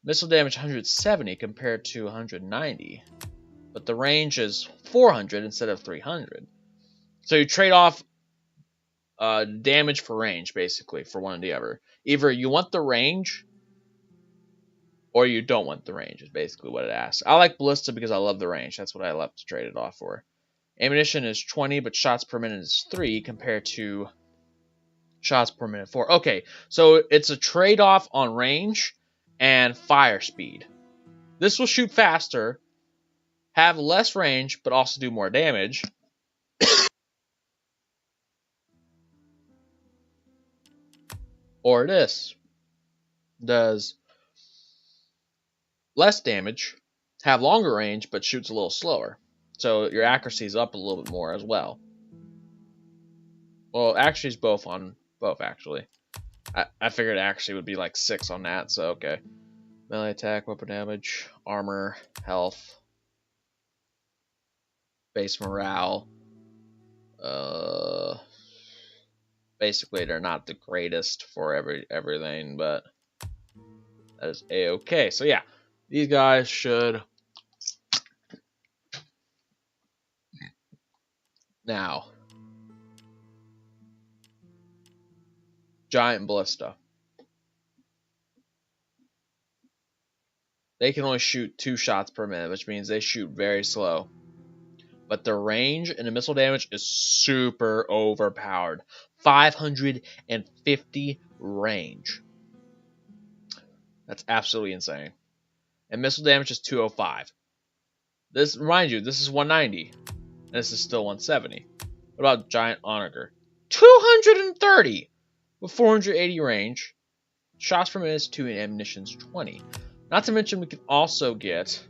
Speaker 1: Missile damage 170 compared to 190. But the range is 400 instead of 300. So you trade off damage for range, basically, for one or the other. Either you want the range, or you don't want the range, is basically what it asks. I like Ballista because I love the range. That's what I love to trade it off for. Ammunition is 20, but shots per minute is 3 compared to shots per minute 4. Okay, so it's a trade-off on range and fire speed. This will shoot faster, have less range, but also do more damage. Or this does less damage, have longer range, but shoots a little slower. So your accuracy is up a little bit more as well. Well, actually, it's both on both, actually. I figured accuracy would be like 6 on that, so okay. Melee attack, weapon damage, armor, health, base morale. Basically, they're not the greatest for everything, but that is a-okay. So yeah, these guys should now. Giant Ballista. They can only shoot 2 shots per minute, which means they shoot very slow. But the range and the missile damage is super overpowered. 550 range. That's absolutely insane. And missile damage is 205. This, remind you, this is 190. And this is still 170. What about Giant Onager? 230 with 480 range. Shots per minute is 2 and ammunition's 20. Not to mention we can also get,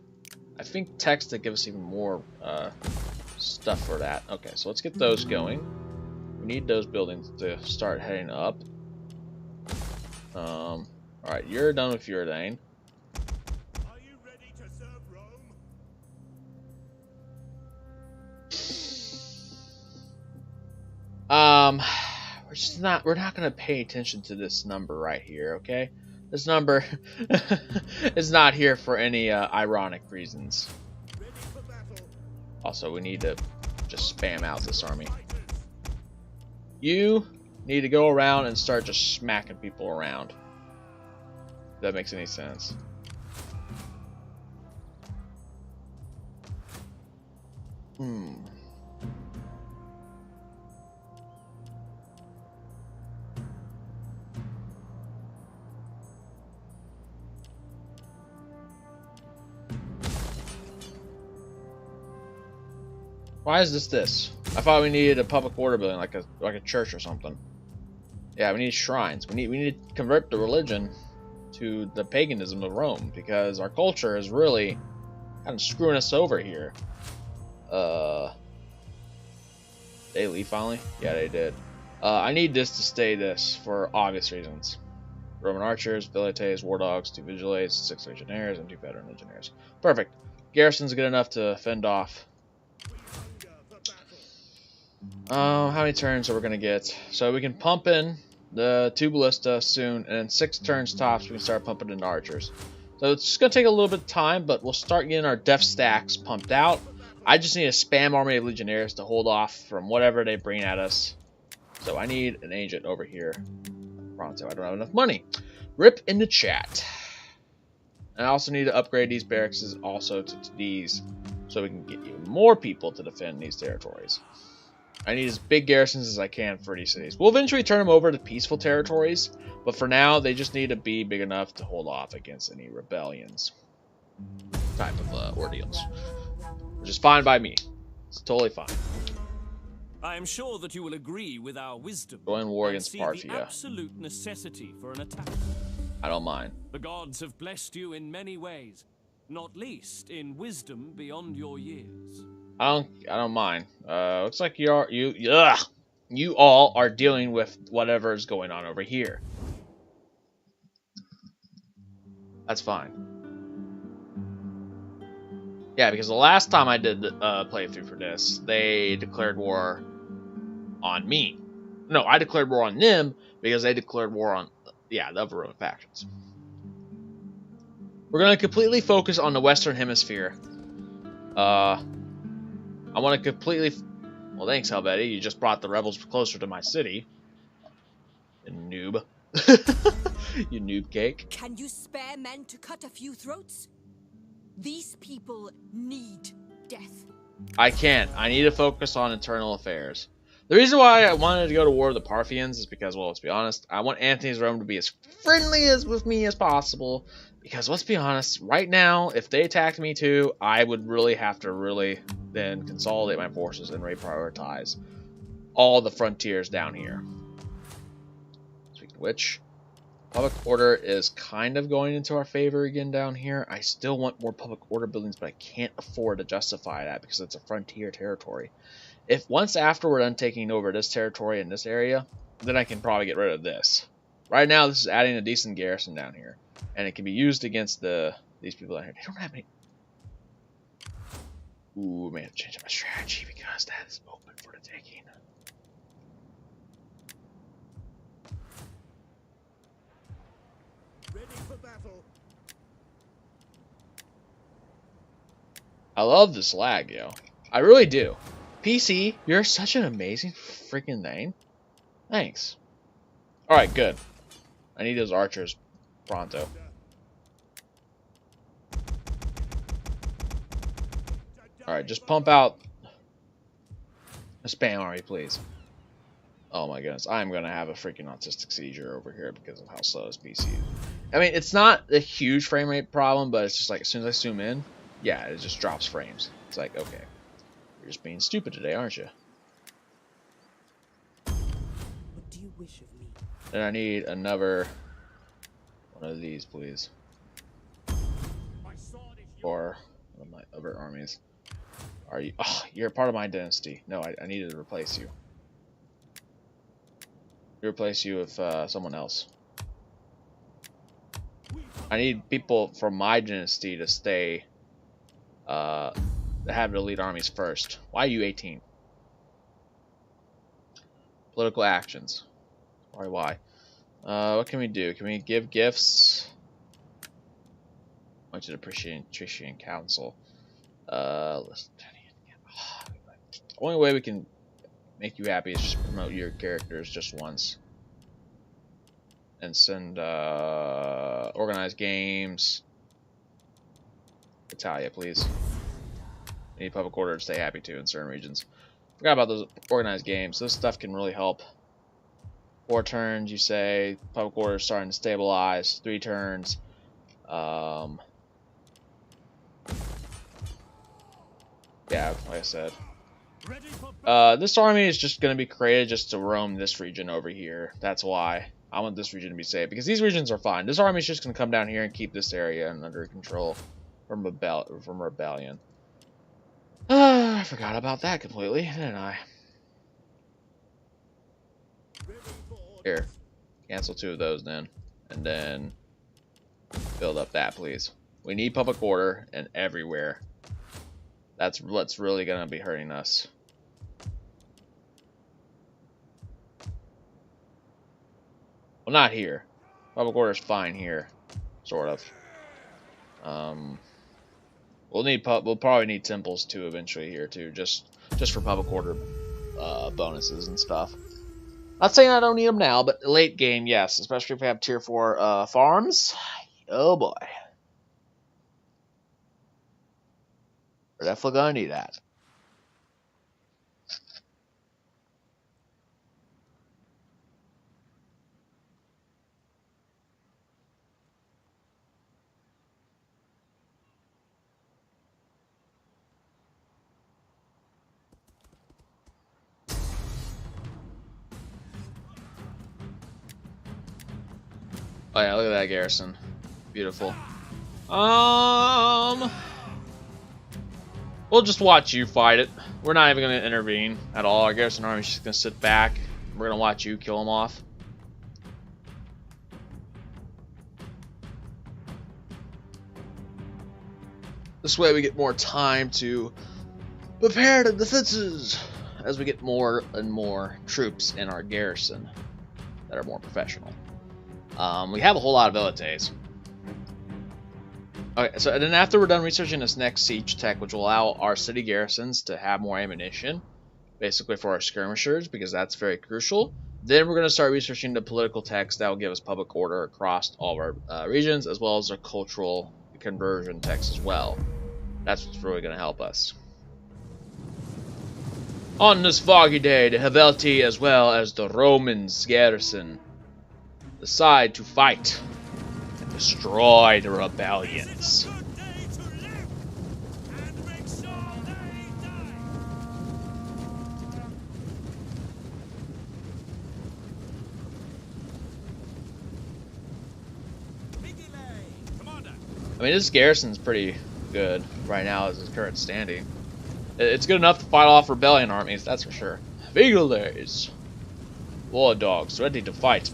Speaker 1: I think, text that gives us even more stuff for that. Okay, so let's get those going. We need those buildings to start heading up. Alright, you're done with your thing.
Speaker 3: Are you ready to serve Rome?
Speaker 1: We're not gonna pay attention to this number right here, okay? This number is not here for any ironic reasons.
Speaker 3: Ready for battle.
Speaker 1: Also, we need to just spam out this army. You need to go around and start just smacking people around. If that makes any sense. Why is this? I thought we needed a public order building, like a church or something. Yeah, we need shrines. We need to convert the religion to the paganism of Rome, because our culture is really kind of screwing us over here. They leave finally? Yeah, they did. I need this to stay this for obvious reasons. Roman archers, velites, war dogs, 2 vigilates, 6 legionnaires, and 2 veteran legionnaires. Perfect. Garrison's good enough to fend off. How many turns are we gonna get? So we can pump in the 2 ballista soon, and in 6 turns tops we can start pumping in archers. So So it's just going to take a little bit of time, but we'll start getting our def stacks pumped out. I just need a spam army of legionnaires to hold off from whatever they bring at us. So I need an agent over here. Pronto, I don't have enough money. Rip in the chat. And I also need to upgrade these barracks also to these, so we can get even more people to defend these territories. I need as big garrisons as I can for these cities. We'll eventually turn them over to peaceful territories, but for now, they just need to be big enough to hold off against any rebellions type of ordeals. Which is fine by me. It's totally fine.
Speaker 5: I am sure that you will agree with our wisdom.
Speaker 1: Going war
Speaker 5: and
Speaker 1: against
Speaker 5: see
Speaker 1: Parthia.
Speaker 5: the absolute necessity for an attack.
Speaker 1: I don't mind.
Speaker 5: The gods have blessed you in many ways, not least in wisdom beyond your years.
Speaker 1: I don't mind. Looks like you all are dealing with whatever is going on over here. That's fine. Yeah, because the last time I did the playthrough for this, they declared war on me. No, I declared war on them because they declared war on, yeah, the other Roman factions. We're going to completely focus on the Western Hemisphere. I want to completely... Well, thanks, Helvetii. You just brought the rebels closer to my city. You noob. You noob cake.
Speaker 2: Can you spare men to cut a few throats? These people need death.
Speaker 1: I can't. I need to focus on internal affairs. The reason why I wanted to go to war with the Parthians is because, well, let's be honest, I want Antony's Rome to be as friendly as with me as possible. Because, let's be honest, right now, if they attacked me too, I would really have to then consolidate my forces and reprioritize all the frontiers down here. Speaking of which, public order is kind of going into our favor again down here. I still want more public order buildings, but I can't afford to justify that because it's a frontier territory. If once after we're done taking over this territory in this area, then I can probably get rid of this. Right now, this is adding a decent garrison down here, and it can be used against these people down here. They don't have any. Ooh, man, change my strategy because that is open for the taking.
Speaker 3: Ready for battle.
Speaker 1: I love this lag, yo. I really do. PC, you're such an amazing freaking thing. Thanks. Alright, good. I need those archers pronto. Alright, just pump out a spam army, please. Oh my goodness, I'm gonna have a freaking autistic seizure over here because of how slow this PC is. I mean, it's not a huge frame rate problem, but it's just like as soon as I zoom in, yeah, it just drops frames. It's like, okay, you're just being stupid today, aren't you?
Speaker 2: What do you wish of me?
Speaker 1: Then I need another one of these, please. For one of my other armies. Are you? Oh, you're a part of my dynasty. No, I needed to replace you. Replace you with someone else. I need people from my dynasty to stay. To have the elite armies first. Why are you 18? Political actions. Why? What can we do? Can we give gifts? I want you to Patrician Council. The only way we can make you happy is just promote your characters just once. And send organized games. Italia, please. We need public order to stay happy too in certain regions. Forgot about those organized games. This stuff can really help. 4 turns, you say. Public order is starting to stabilize. 3 turns. Yeah, like I said. This army is just going to be created just to roam this region over here. That's why. I want this region to be safe. Because these regions are fine. This army is just going to come down here and keep this area under control from rebellion. I forgot about that completely, didn't I? Here. Cancel 2 of those then. And then build up that, please. We need public order and everywhere. That's what's really going to be hurting us. Well, not here. Public order is fine here. Sort of. We'll probably need temples too eventually here too, just for public order bonuses and stuff. Not saying I don't need them now, but late game, yes, especially if we have tier 4 farms. Oh boy, we're definitely gonna need that. Oh yeah, look at that garrison. Beautiful. We'll just watch you fight it. We're not even going to intervene at all. Our garrison army's just going to sit back. We're going to watch you kill them off. This way we get more time to prepare the defenses as we get more and more troops in our garrison that are more professional. We have a whole lot of abilities. Okay, so then after we're done researching this next siege tech, which will allow our city garrisons to have more ammunition, basically for our skirmishers, because that's very crucial, then we're going to start researching the political techs that will give us public order across all of our regions, as well as our cultural conversion techs as well. That's what's really going to help us. On this foggy day, the Helvetii, as well as the Romans garrison, decide to fight and destroy the rebellions. I mean, this garrison's pretty good right now as its current standing. It's good enough to fight off rebellion armies, that's for sure. Vigilers, war dogs, ready to fight.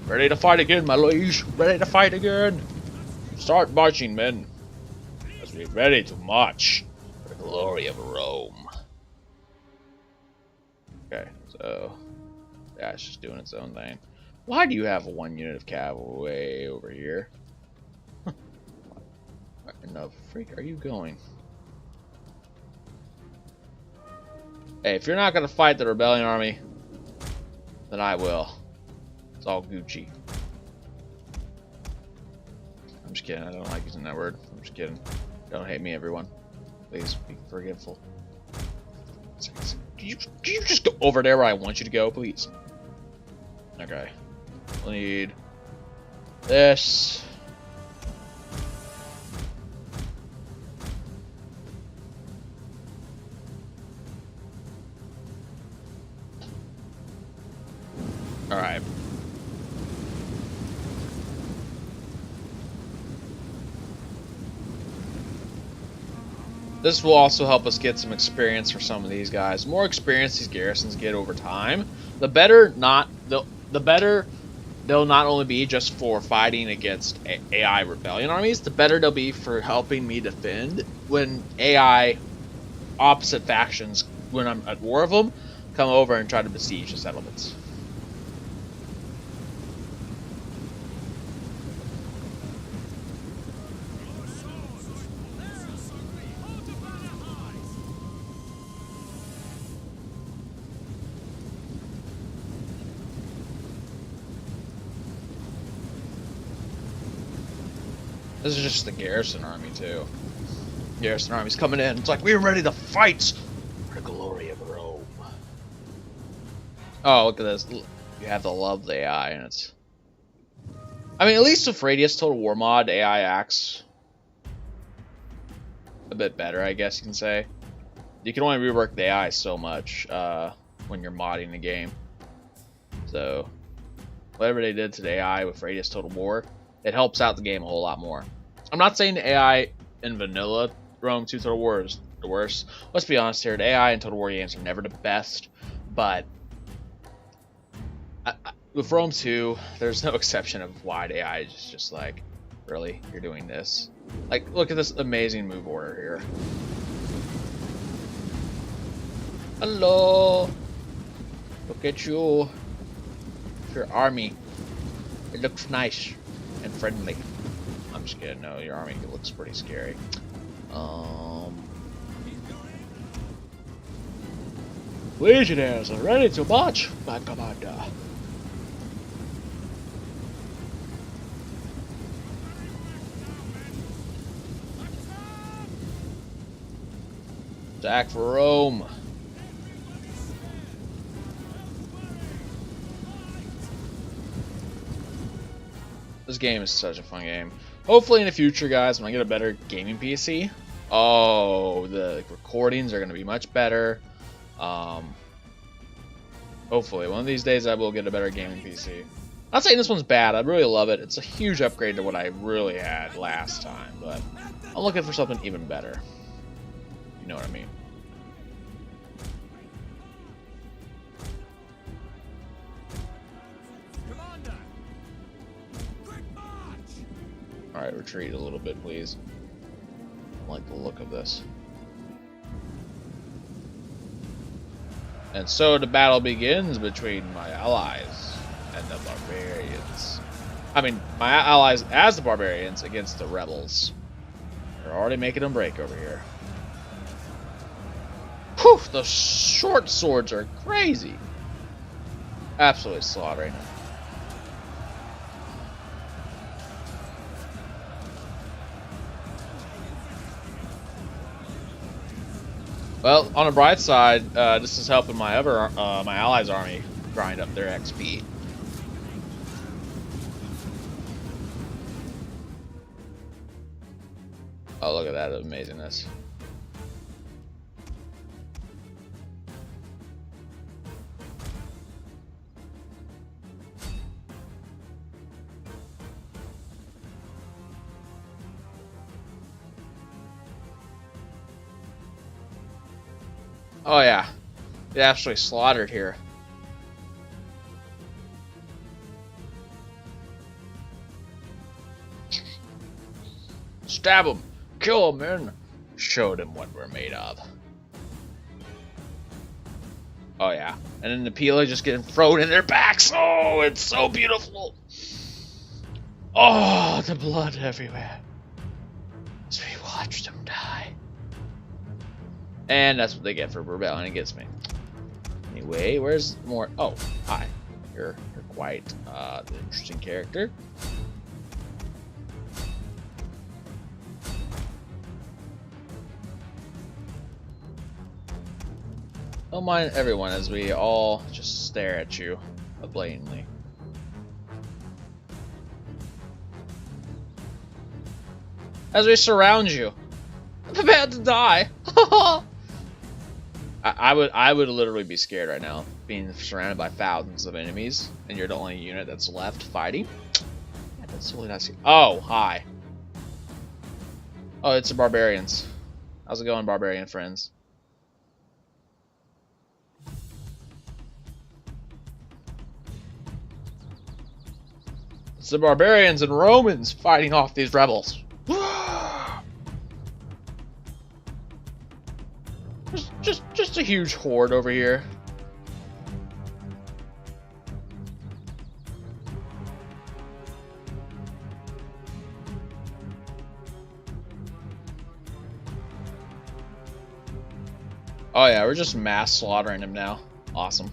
Speaker 1: Ready to fight again, my liege. Ready to fight again. Start marching, men. As we ready to march for the glory of Rome. Okay, so yeah, it's just doing its own thing. Why do you have one unit of cavalry way over here? Where in the freak are you going? Hey, if you're not gonna fight the rebellion army, then I will. It's all Gucci. I'm just kidding. I don't like using that word. I'm just kidding. Don't hate me, everyone. Please be forgiveful. Do you just go over there where I want you to go, please? Okay. We'll need this. Alright. This will also help us get some experience for some of these guys. The more experience these garrisons get over time, the better they'll not only be just for fighting against AI rebellion armies, the better they'll be for helping me defend when AI opposite factions, when I'm at war with them, come over and try to besiege the settlements. This is just the garrison army, too. Garrison army's coming in. It's like, we're ready to fight for the glory of Rome. Oh, look at this. You have to love the AI, and it's... I mean, at least with Radius Total War mod, AI acts a bit better, I guess you can say. You can only rework the AI so much when you're modding the game. So, whatever they did to the AI with Radius Total War, it helps out the game a whole lot more. I'm not saying the AI in vanilla Rome 2 Total War is the worst. Let's be honest here, the AI in Total War games are never the best, but with Rome 2, there's no exception of why the AI is just like, really, you're doing this? Like, look at this amazing move order here. Hello. Look at you. Your army. It looks nice and friendly. I'm just kidding. No, your army looks pretty scary. Legionnaires are ready to march, my commander. Attack for Rome. This game is such a fun game. Hopefully in the future, guys, when I get a better gaming PC, oh, the recordings are going to be much better. Hopefully, one of these days I will get a better gaming PC. I'm not saying this one's bad. I really love it. It's a huge upgrade to what I really had last time, but I'm looking for something even better. You know what I mean? Alright, retreat a little bit, please. I like the look of this. And so the battle begins between my allies and the barbarians. I mean, my allies as the barbarians against the rebels. They're already making them break over here. Whew, those short swords are crazy. Absolutely slaughtering them. Well, on the bright side, this is helping my allies' army grind up their XP. Oh, look at that amazingness! Oh yeah, it actually slaughtered here. Stab him, kill him, man. Showed him what we're made of. Oh yeah, and then the peeler just getting thrown in their backs. Oh, it's so beautiful. Oh, the blood everywhere as we watch them die. And that's what they get for rebelling against me. Anyway, where's more? Oh, hi. You're quite the interesting character. Don't mind everyone as we all just stare at you blatantly. As we surround you. I'm about to die. I would literally be scared right now, being surrounded by thousands of enemies, and you're the only unit that's left fighting. Yeah, that's really nice. Oh, hi. Oh, it's the barbarians. How's it going, barbarian friends? It's the barbarians and Romans fighting off these rebels. Just a huge horde over here. Oh yeah, we're just mass slaughtering him now. Awesome.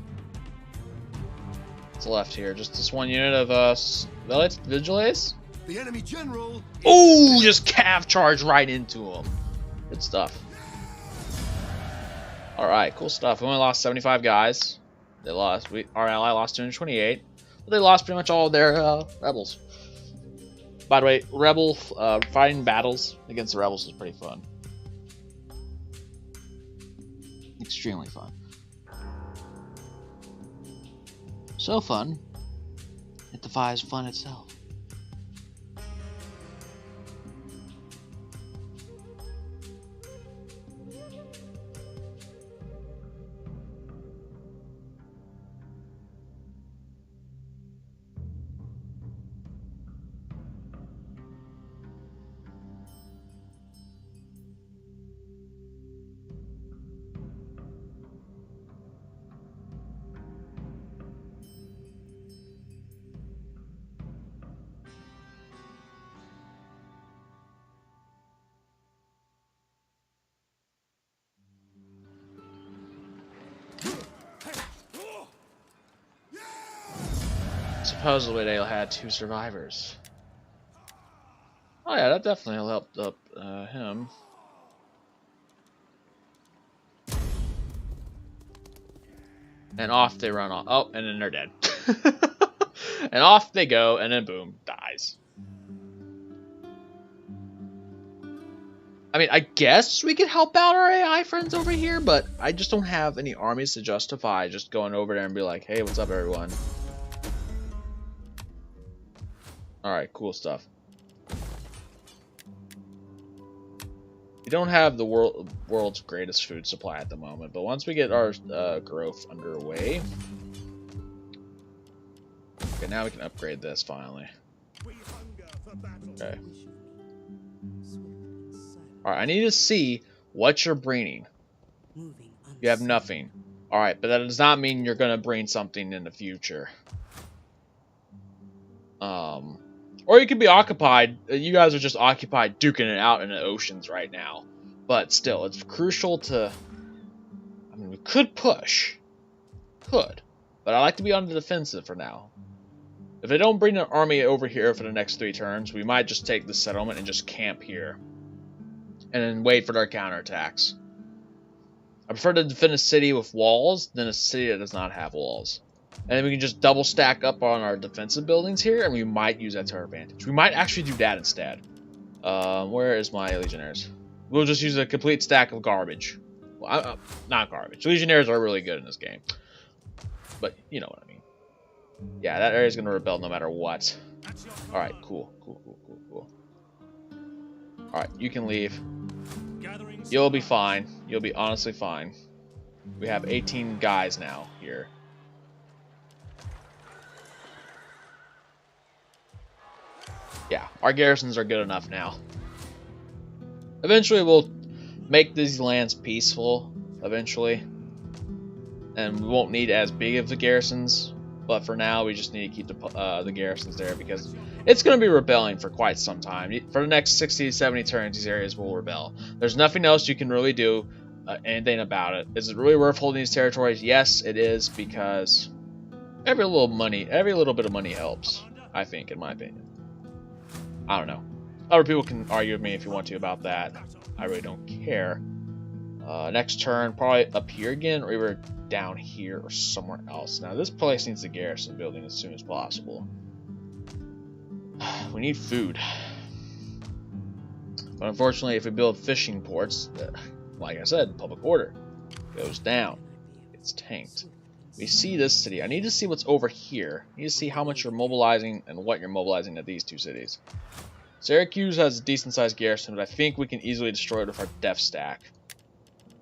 Speaker 1: What's left here? Just this one unit of vigiles?
Speaker 3: The enemy general.
Speaker 1: Ooh, just cav charge right into him. Good stuff. Alright, cool stuff. We only lost 75 guys. They lost. Our ally lost 228. But they lost pretty much all of their rebels. By the way, rebel fighting battles against the rebels is pretty fun. Extremely fun. So fun, it defies fun itself. supposedly they had 2 survivors. Oh yeah, that definitely helped up him. And off they run off. Oh, and then they're dead. And off they go, and then boom, dies. I mean, I guess we could help out our AI friends over here, but I just don't have any armies to justify just going over there and be like, hey, what's up, everyone? Alright, cool stuff. We don't have the world's greatest food supply at the moment, but once we get our growth underway... Okay, now we can upgrade this finally. Okay. Alright, I need to see what you're breeding. You have nothing. Alright, but that does not mean you're going to breed something in the future. Or you could be occupied. You guys are just occupied duking it out in the oceans right now. But still, it's crucial to... I mean, we could push. Could. But I like to be on the defensive for now. If they don't bring an army over here for the next 3 turns, we might just take the settlement and just camp here. And then wait for their counterattacks. I prefer to defend a city with walls than a city that does not have walls. And then we can just double stack up on our defensive buildings here, and we might use that to our advantage. We might actually do that instead. Where is my legionnaires? We'll just use a complete stack of garbage. Well, not garbage. Legionnaires are really good in this game. But you know what I mean. Yeah, that area's going to rebel no matter what. Alright, cool. Alright, you can leave. You'll be fine. You'll be honestly fine. We have 18 guys now here. Yeah, our garrisons are good enough now. Eventually we'll make these lands peaceful, eventually. And we won't need as big of the garrisons. But for now, we just need to keep the garrisons there because it's going to be rebelling for quite some time. For the next 60 to 70 turns, these areas will rebel. There's nothing else you can really do anything about it. Is it really worth holding these territories? Yes, it is, because every little bit of money helps, I think, in my opinion. I don't know. Other people can argue with me if you want to about that. I really don't care. Next turn, probably up here again, or either down here or somewhere else. Now, this place needs a garrison building as soon as possible. We need food. But unfortunately, if we build fishing ports, like I said, public order goes down. It's tanked. We see this city. I need to see what's over here. I need to see how much you're mobilizing and what you're mobilizing at these 2 cities. Syracuse has a decent-sized garrison, but I think we can easily destroy it with our def stack.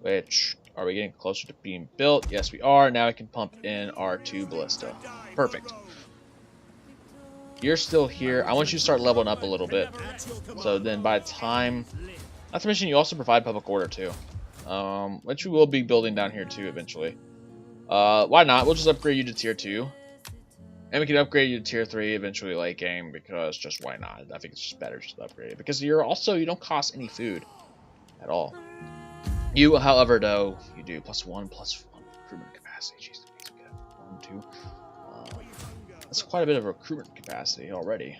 Speaker 1: Which, are we getting closer to being built? Yes, we are. Now we can pump in our 2 ballista. Perfect. You're still here. I want you to start leveling up a little bit. So then by the time... Not to mention you also provide public order too. Which we will be building down here too eventually. Why not? We'll just upgrade you to tier 2. And we can upgrade you to tier 3 eventually late game, because just why not? I think it's just better just to upgrade it. Because you don't cost any food at all. You, however, though, you do +1 recruitment capacity. Jeez, 1, 2. That's quite a bit of recruitment capacity already.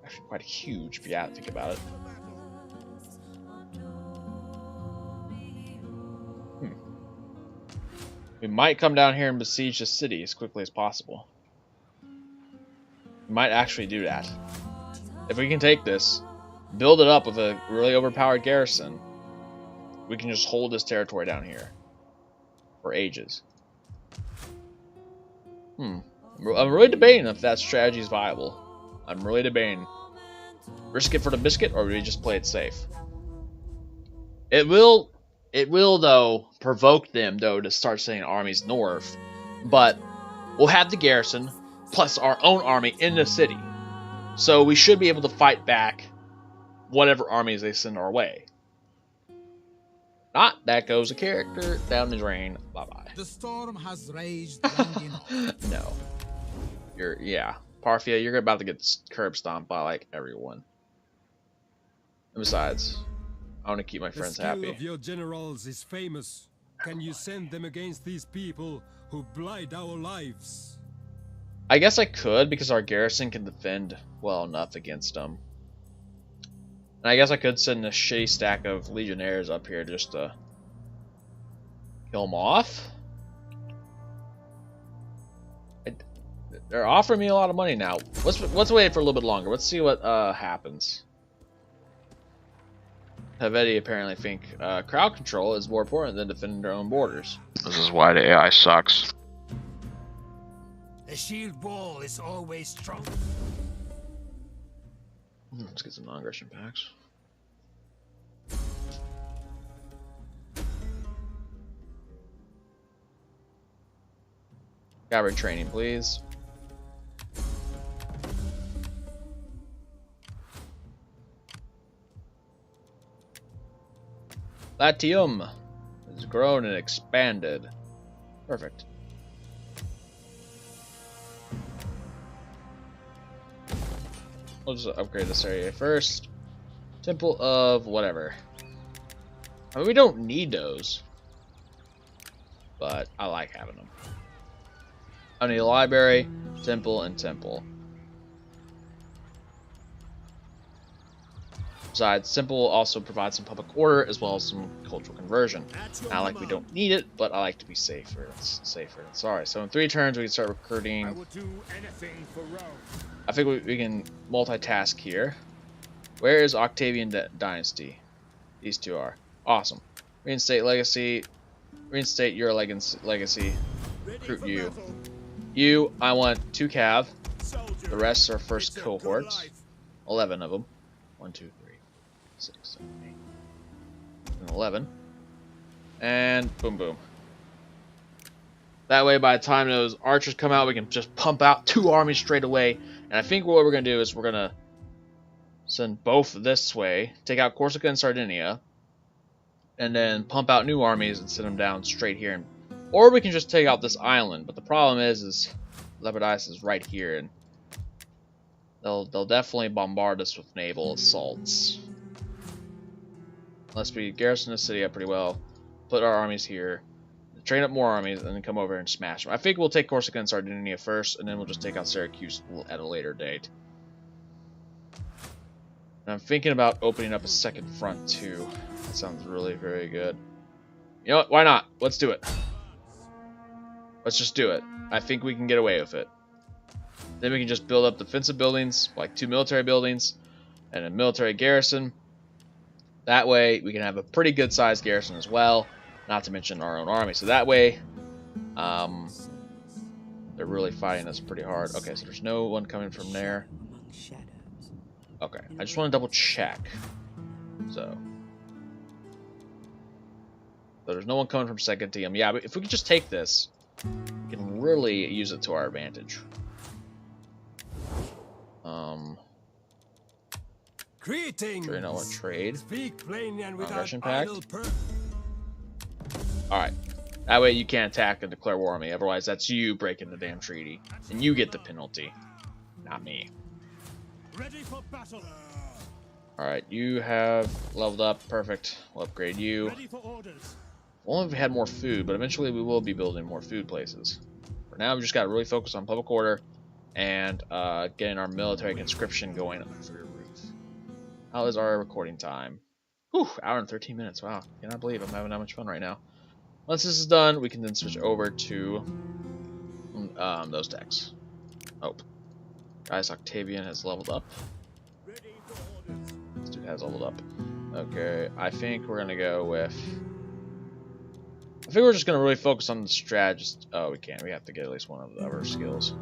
Speaker 1: Actually, quite huge if you have to think about it. We might come down here and besiege the city as quickly as possible. We might actually do that. If we can take this, build it up with a really overpowered garrison, we can just hold this territory down here for ages. I'm really debating if that strategy is viable. I'm really debating. Risk it for the biscuit, or do we just play it safe? It will, though, provoke them, though, to start sending armies north. But we'll have the garrison, plus our own army in the city. So we should be able to fight back whatever armies they send our way. Not, that goes a character down the drain. Bye-bye.
Speaker 4: The storm has raged long enough.
Speaker 1: No. Yeah. Parthia, you're about to get curb stomped by, like, everyone. And besides... I want to keep my friends happy.
Speaker 6: The skill of your generals is famous. Can you send them against these people who blight our lives?
Speaker 1: I guess I could because our garrison can defend well enough against them. And I guess I could send a shitty stack of legionnaires up here just to kill them off. They're offering me a lot of money now. Let's wait for a little bit longer. Let's see what happens. Helvetii apparently think crowd control is more important than defending their own borders. This is why the AI sucks.
Speaker 3: A shield wall is always strong.
Speaker 1: Let's get some non-aggression packs. Cavalry training, please. Latium has grown and expanded. Perfect. We'll just upgrade this area first. Temple of whatever. I mean, we don't need those, but I like having them. I need a library, temple, and temple. Besides, temple also provides some public order as well as some cultural conversion. Not like we don't need it, but I like to be safer. It's safer. Sorry. So in 3 turns we can start recruiting.
Speaker 3: I will do anything for Rome.
Speaker 1: I think we can multitask here. Where is Octavian dynasty? These two are awesome. Reinstate legacy. Reinstate your legacy. Recruit you. You, I want 2 cav. The rest are first cohorts. 11 of them. 1, 2, 3, 6, 7, 8, and 11. And boom, boom. That way, by the time those archers come out, we can just pump out 2 armies straight away. And I think what we're going to do is we're going to send both this way, take out Corsica and Sardinia, and then pump out new armies and send them down straight here. Or we can just take out this island. But the problem is Lepidice is right here, and they'll definitely bombard us with naval assaults. Unless we garrison the city up pretty well, put our armies here, train up more armies, and then come over and smash them. I think we'll take Corsica and Sardinia first, and then we'll just take out Syracuse at a later date. And I'm thinking about opening up a second front too. That sounds really very good. You know what? Why not? Let's do it. Let's just do it. I think we can get away with it. Then we can just build up defensive buildings, like 2 military buildings, and a military garrison. That way, we can have a pretty good sized garrison as well, not to mention our own army. So that way, they're really fighting us pretty hard. Okay, so there's no one coming from there. Okay, I just want to double check. So there's no one coming from second team. Yeah, but if we could just take this, we can really use it to our advantage.
Speaker 3: Greetings.
Speaker 1: Sure, you know what? Trade.
Speaker 3: Speak plainly and without
Speaker 1: Aggression pact.
Speaker 3: idle
Speaker 1: Alright. That way you can't attack and declare war on me. Otherwise, that's you breaking the damn treaty. And you get the penalty. Not me.
Speaker 3: Ready for battle.
Speaker 1: Alright, you have leveled up. Perfect. We'll upgrade you.
Speaker 3: Ready for orders.
Speaker 1: Only if we had more food, but eventually we will be building more food places. For now, we just got to really focus on public order and getting our military conscription going up through the roof. How is our recording time? Whew, hour and 13 minutes. Wow, cannot believe I'm having that much fun right now. Once this is done, we can then switch over to those decks. Oh, guys, Octavian has leveled up.
Speaker 3: Ready for orders.
Speaker 1: This dude has leveled up. Okay, I think we're gonna go with. I think we're just gonna really focus on the strategist. Oh, we can't. We have to get at least one of the other skills.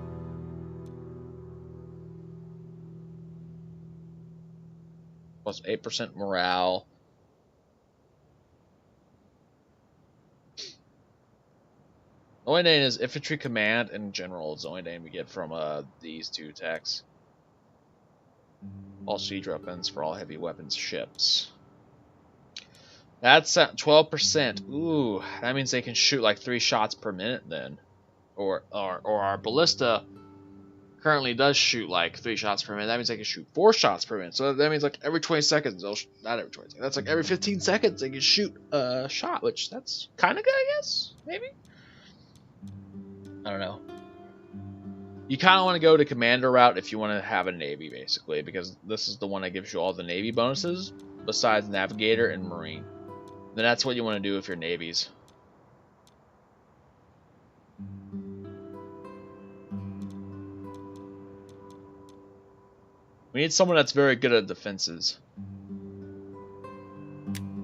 Speaker 1: Plus 8% morale. The only name is infantry command and general is the only name we get from these 2 techs. All siege weapons for all heavy weapons ships. That's at 12%. Ooh, that means they can shoot like 3 shots per minute then. Or our ballista currently does shoot like 3 shots per minute. That means they can shoot 4 shots per minute. So that means like every 20 seconds, not every 20 seconds. That's like every 15 seconds they can shoot a shot, which that's kind of good, I guess. Maybe. I don't know. You kind of want to go to commander route if you want to have a navy, basically, because this is the one that gives you all the navy bonuses besides navigator and marine. Then that's what you want to do with your navies. We need someone that's very good at defenses.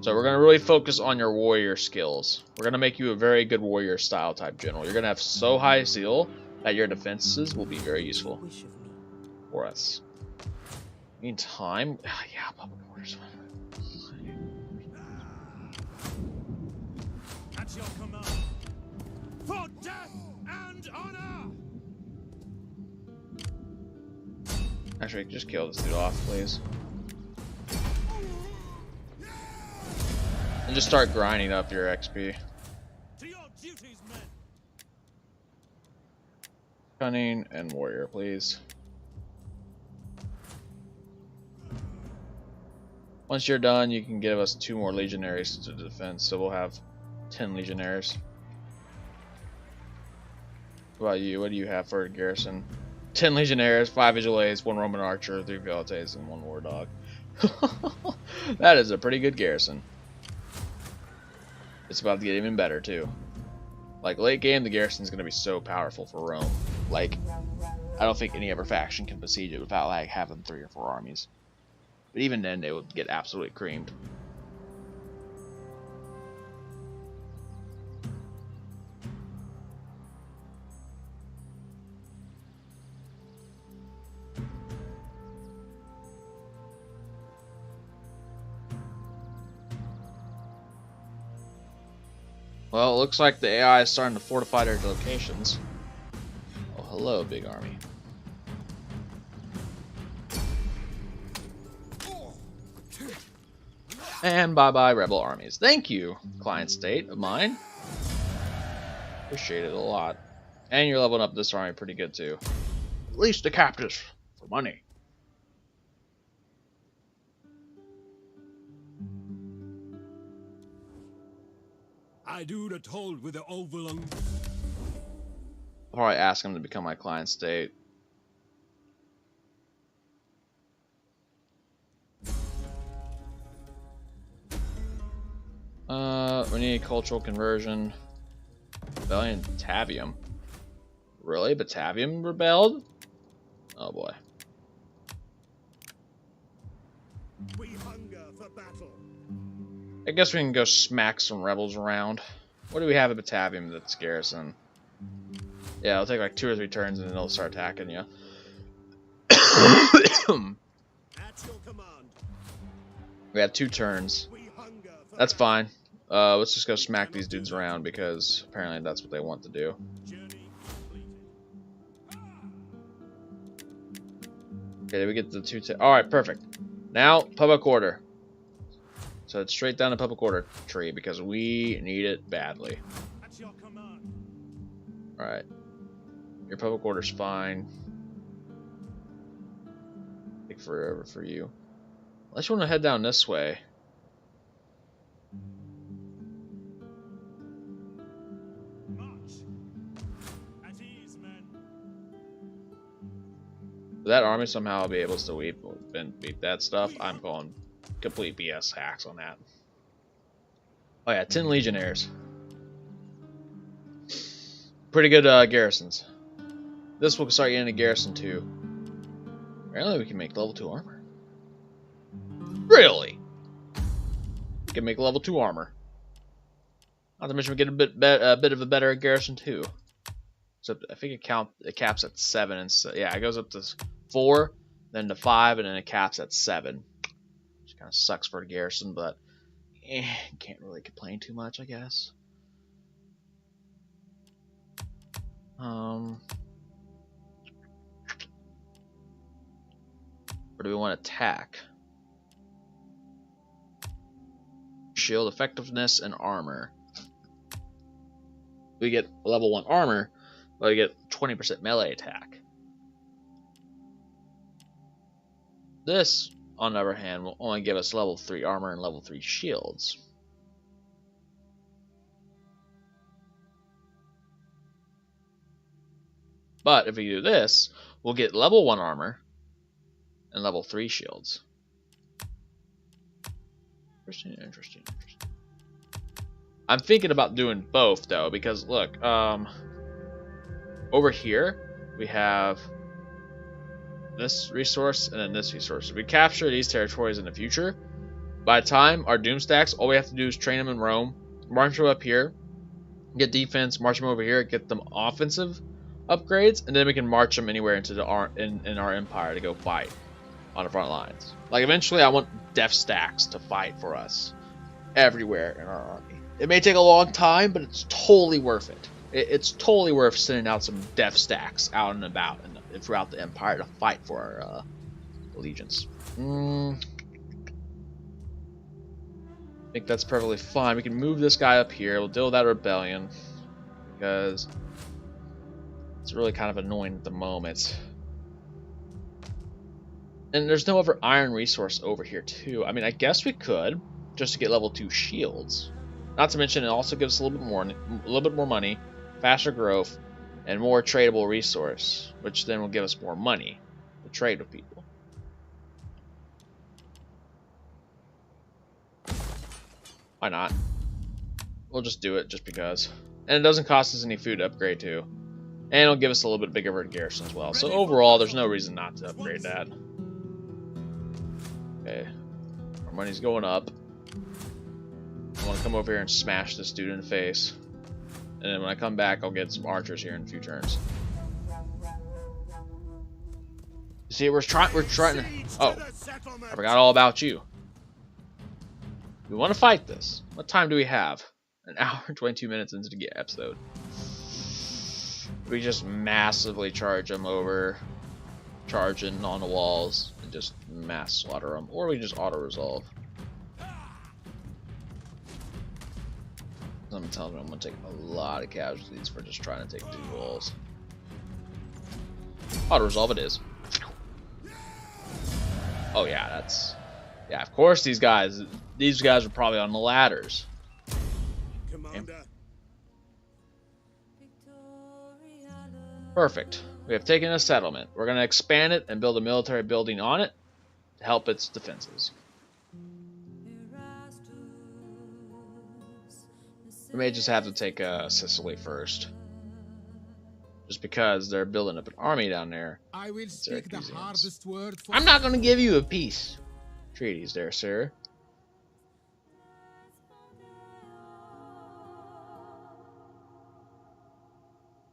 Speaker 1: So we're going to really focus on your warrior skills. We're going to make you a very good warrior style type general. You're going to have so high zeal that your defenses will be very useful for us. Meantime, yeah, public orders.
Speaker 3: At your command. For death and honor!
Speaker 1: Actually, just kill this dude off, please. And just start grinding up your XP.
Speaker 3: To your duties, men!
Speaker 1: Cunning and warrior, please. Once you're done, you can give us 2 more legionaries to defend, so we'll have 10 legionaries. What about you? What do you have for a garrison? 10 legionaries, 5 vigiles, 1 Roman archer, 3 velites, and 1 war dog. That is a pretty good garrison. It's about to get even better too. Like late game, the garrison is going to be so powerful for Rome. Like, I don't think any other faction can besiege it without like having 3 or 4 armies. But even then, they would get absolutely creamed. Well, it looks like the AI is starting to fortify their locations. Oh, hello, big army. And bye-bye, rebel armies. Thank you, client state of mine. Appreciate it a lot. And you're leveling up this army pretty good, too. Release the captives for money.
Speaker 6: I do the told with the overlong.
Speaker 1: I'll probably ask him to become my client state. We need cultural conversion. Rebellion Batavium. Really? Batavium rebelled? Oh boy.
Speaker 3: We hunger for battle.
Speaker 1: I guess we can go smack some rebels around. What do we have at Batavium that's garrison? Yeah, it'll take like 2 or 3 turns and then they'll start attacking you.
Speaker 3: At your command.
Speaker 1: We have 2 turns.
Speaker 3: We hunger for
Speaker 1: That's fine. Let's just go smack these dudes around because apparently that's what they want to do.
Speaker 3: journey completed.
Speaker 1: Okay, did we get the 2 Alright, perfect. Now, public order. So it's straight down the public order tree because we need it badly.
Speaker 3: At your command.
Speaker 1: Alright. Your public order's fine. Take forever for you. Unless you want to head down this way.
Speaker 3: March. At ease, men.
Speaker 1: Will that army somehow be able to beat that stuff? I'm going complete BS hacks on that. Oh yeah, 10 legionnaires. Pretty good garrisons. This will start getting a garrison too. Apparently we can make level 2 armor. Really? We can make level 2 armor. Not to mention we get a bit of a better garrison too. So I think it caps at 7 and so, yeah, it goes up to 4, then to 5, and then it caps at 7. Which kind of sucks for a garrison, but can't really complain too much, I guess. Where do we want to attack? Shield effectiveness and armor. We get level 1 armor, but we get 20% melee attack. This, on the other hand, will only give us level 3 armor and level 3 shields. But if we do this, we'll get level 1 armor and level 3 shields. Interesting. I'm thinking about doing both though, because look, over here we have this resource and then this resource. If we capture these territories in the future, by the time our doom stacks, all we have to do is train them in Rome, march them up here, get defense, march them over here, get them offensive upgrades, and then we can march them anywhere into in our empire to go fight on the front lines. Like eventually I want death stacks to fight for us everywhere in our army. It may take a long time, but it's totally worth it. It's totally worth sending out some death stacks out and about and throughout the empire to fight for our allegiance. I think that's perfectly fine. We can move this guy up here. We'll deal with that rebellion because it's really kind of annoying at the moment. And there's no other iron resource over here too. I mean, I guess we could just to get level 2 shields. Not to mention, it also gives us a little bit more money, faster growth, and more tradable resource, which then will give us more money to trade with people. Why not? We'll just do it just because. And it doesn't cost us any food to upgrade to. And it'll give us a little bit bigger of a garrison as well. So overall, there's no reason not to upgrade that. Okay. Our money's going up. I want to come over here and smash this dude in the face. And then when I come back, I'll get some archers here in a few turns. See, we're trying to... Oh, I forgot all about you. We want to fight this. What time do we have? An hour and 22 minutes into the episode. We just massively charge them over, charging on the walls, and just mass slaughter them. Or we just auto-resolve. Someone tells me I'm going to take a lot of casualties for just trying to take 2 walls. Auto-resolve it is. Oh yeah, that's... Yeah, of course these guys are probably on the ladders.
Speaker 3: Commander.
Speaker 1: Perfect. We have taken a settlement. We're going to expand it and build a military building on it to help its defenses. We may just have to take Sicily first. Just because they're building up an army down there.
Speaker 4: I will speak the hardest word for...
Speaker 1: I'm not going to give you a peace treaties there, sir.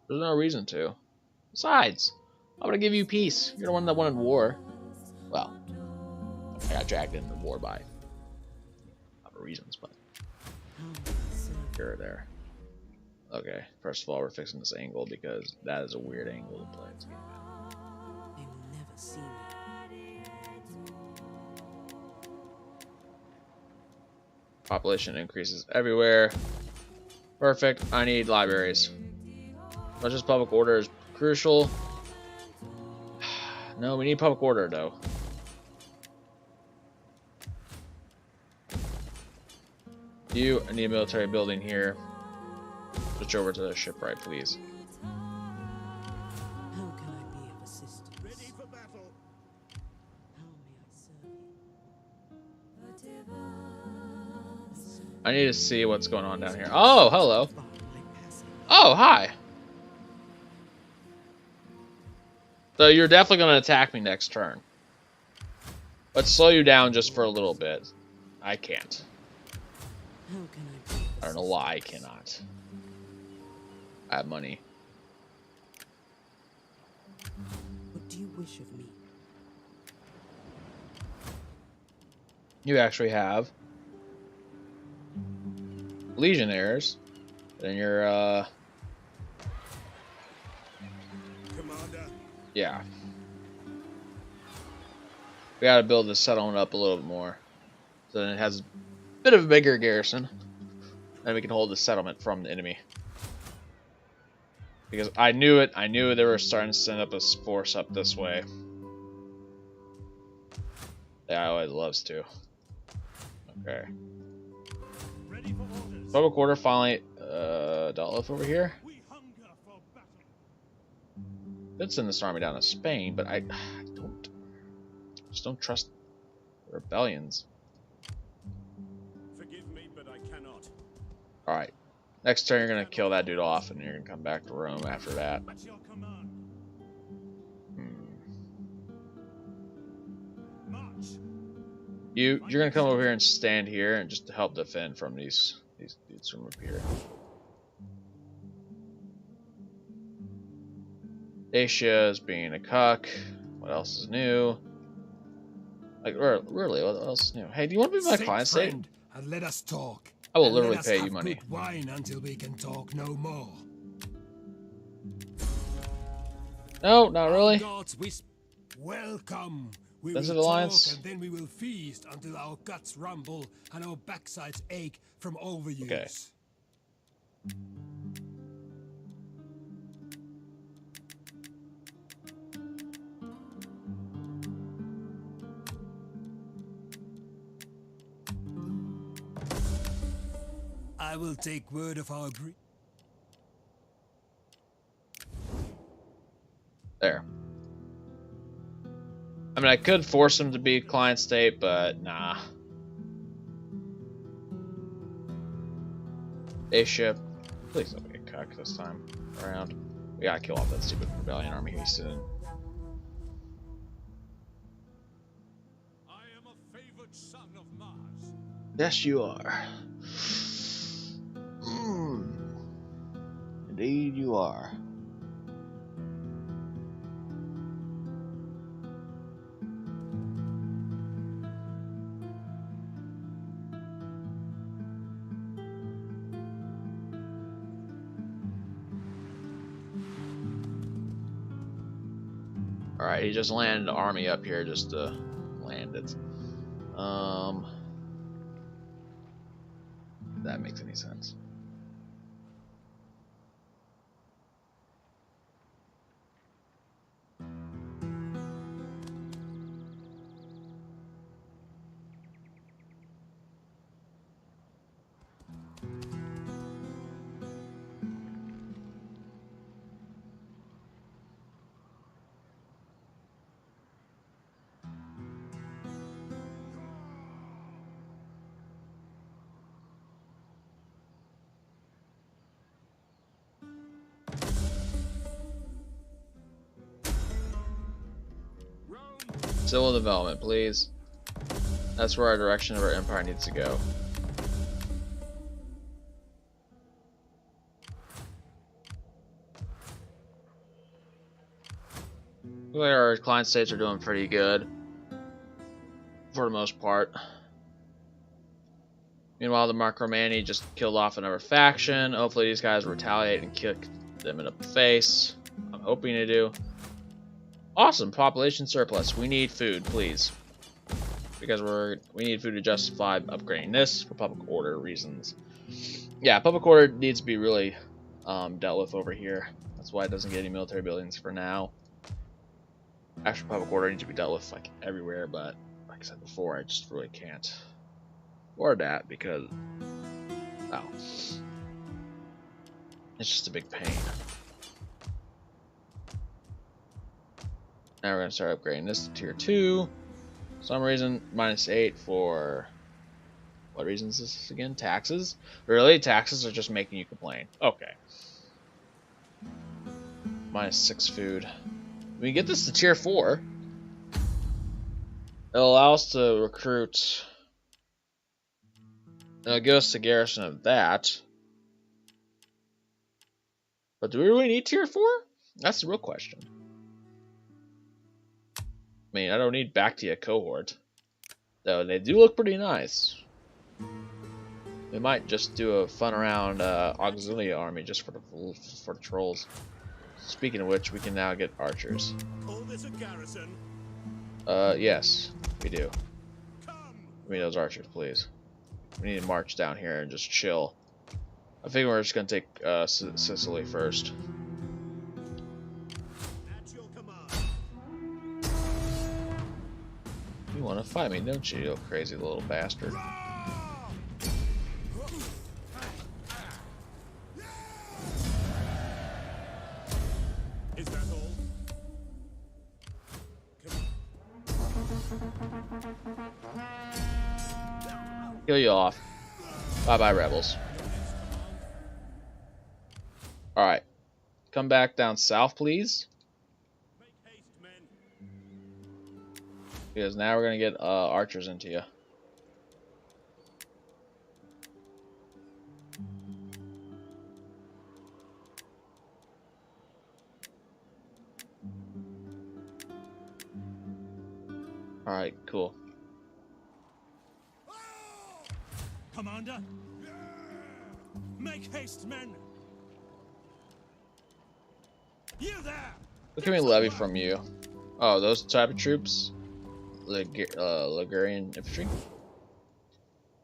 Speaker 1: There's no reason to. Besides, I'm going to give you peace. You're the one that wanted war. Well, I got dragged into war by other reasons, but you're there. Okay, first of all, we're fixing this angle because that is a weird angle to play this game at.
Speaker 2: They will never see me.
Speaker 1: Population increases everywhere. Perfect. I need libraries. Not just public order is crucial. No, we need public order though. I need a military building here. Switch over to the shipwright, please.
Speaker 2: How can I be of assistance?
Speaker 3: Ready for battle.
Speaker 2: How may I serve you?
Speaker 1: I need to see what's going on down here. Oh, hello. Oh, hi. So you're definitely going to attack me next turn. Let's slow you down just for a little bit. I can't.
Speaker 2: How can I be?
Speaker 1: I don't know why I cannot. I have money.
Speaker 2: What do you wish of me?
Speaker 1: You actually have legionnaires. Then you're
Speaker 3: Commander.
Speaker 1: yeah. We gotta build this settlement up a little bit more. So then it has a bit of a bigger garrison. And we can hold the settlement from the enemy. Because I knew it. I knew they were starting to send up a force up this way. Yeah, always loves to. Okay.
Speaker 3: Ready for orders.
Speaker 1: Public order finally. Dolph over here.
Speaker 3: We hunger for battle.
Speaker 1: Could send this army down to Spain, but I just don't trust rebellions.
Speaker 3: Forgive me, but I cannot.
Speaker 1: All right, next turn you're gonna kill that dude off, and you're gonna come back to Rome after that.
Speaker 3: At your command. March.
Speaker 1: You're gonna come over here and stand here, and just to help defend from these dudes from up here. Dacia is being a cuck. What else is new? Like, really, what else is new? Hey, do you want to be my
Speaker 6: Sit,
Speaker 1: client state?
Speaker 6: friend, and let us talk.
Speaker 1: I will
Speaker 6: And
Speaker 1: literally
Speaker 6: let us
Speaker 1: pay
Speaker 6: have
Speaker 1: you money.
Speaker 6: good wine until we can talk no more.
Speaker 1: No, not really.
Speaker 6: Gods, welcome. We
Speaker 1: Defensive
Speaker 6: will
Speaker 1: alliance.
Speaker 6: talk and then we will feast until our guts rumble and our backsides ache from overuse.
Speaker 1: Okay.
Speaker 6: I will take word of our agreement.
Speaker 1: There. I mean, I could force him to be client state, but nah. A-ship. Please don't be a cuck this time around. We gotta kill off that stupid rebellion army he's in.
Speaker 3: I am a favored son of Mars.
Speaker 1: Yes, you are. Indeed, you are. Alright, he just landed an army up here just to land it. If that makes any sense. Civil development, please. That's where our direction of our empire needs to go. Looks like our client states are doing pretty good for the most part. Meanwhile, the Marcomani just killed off another faction. Hopefully these guys retaliate and kick them in the face. I'm hoping to do. Awesome, population surplus. We need food, please, because we need food to justify upgrading this for public order reasons. Yeah, public order needs to be really dealt with over here. That's why it doesn't get any military buildings for now. Actually, public order needs to be dealt with like everywhere, but like I said before, I just really can't afford that because, well, it's just a big pain. Now we're going to start upgrading this to tier 2. For some reason, -8 for... What reason is this again? Taxes? Really? Taxes are just making you complain. Okay. -6 food. We can get this to tier 4. It'll allow us to recruit... It'll give us the garrison of that. But do we really need tier 4? That's the real question. I mean, I don't need Bactia cohort, though they do look pretty nice. We might just do a fun around auxilia army just for the trolls. Speaking of which, we can now get archers.
Speaker 3: Call this a garrison?
Speaker 1: Yes, we do.
Speaker 3: Come!
Speaker 1: Give me those archers, please. We need to march down here and just chill. I think we're just gonna take Sicily first.
Speaker 3: At your command.
Speaker 1: You want to fight me, don't you, you crazy little bastard?
Speaker 3: Is that all?
Speaker 1: Kill you off. Bye-bye, rebels. Alright. Come back down south, please.
Speaker 3: Make haste, men.
Speaker 1: Because now we're going to get archers into you. Alright, cool.
Speaker 6: Commander? Make haste, men! You there!
Speaker 1: What can we levy from you? Oh, those type of troops? Ligurian infantry?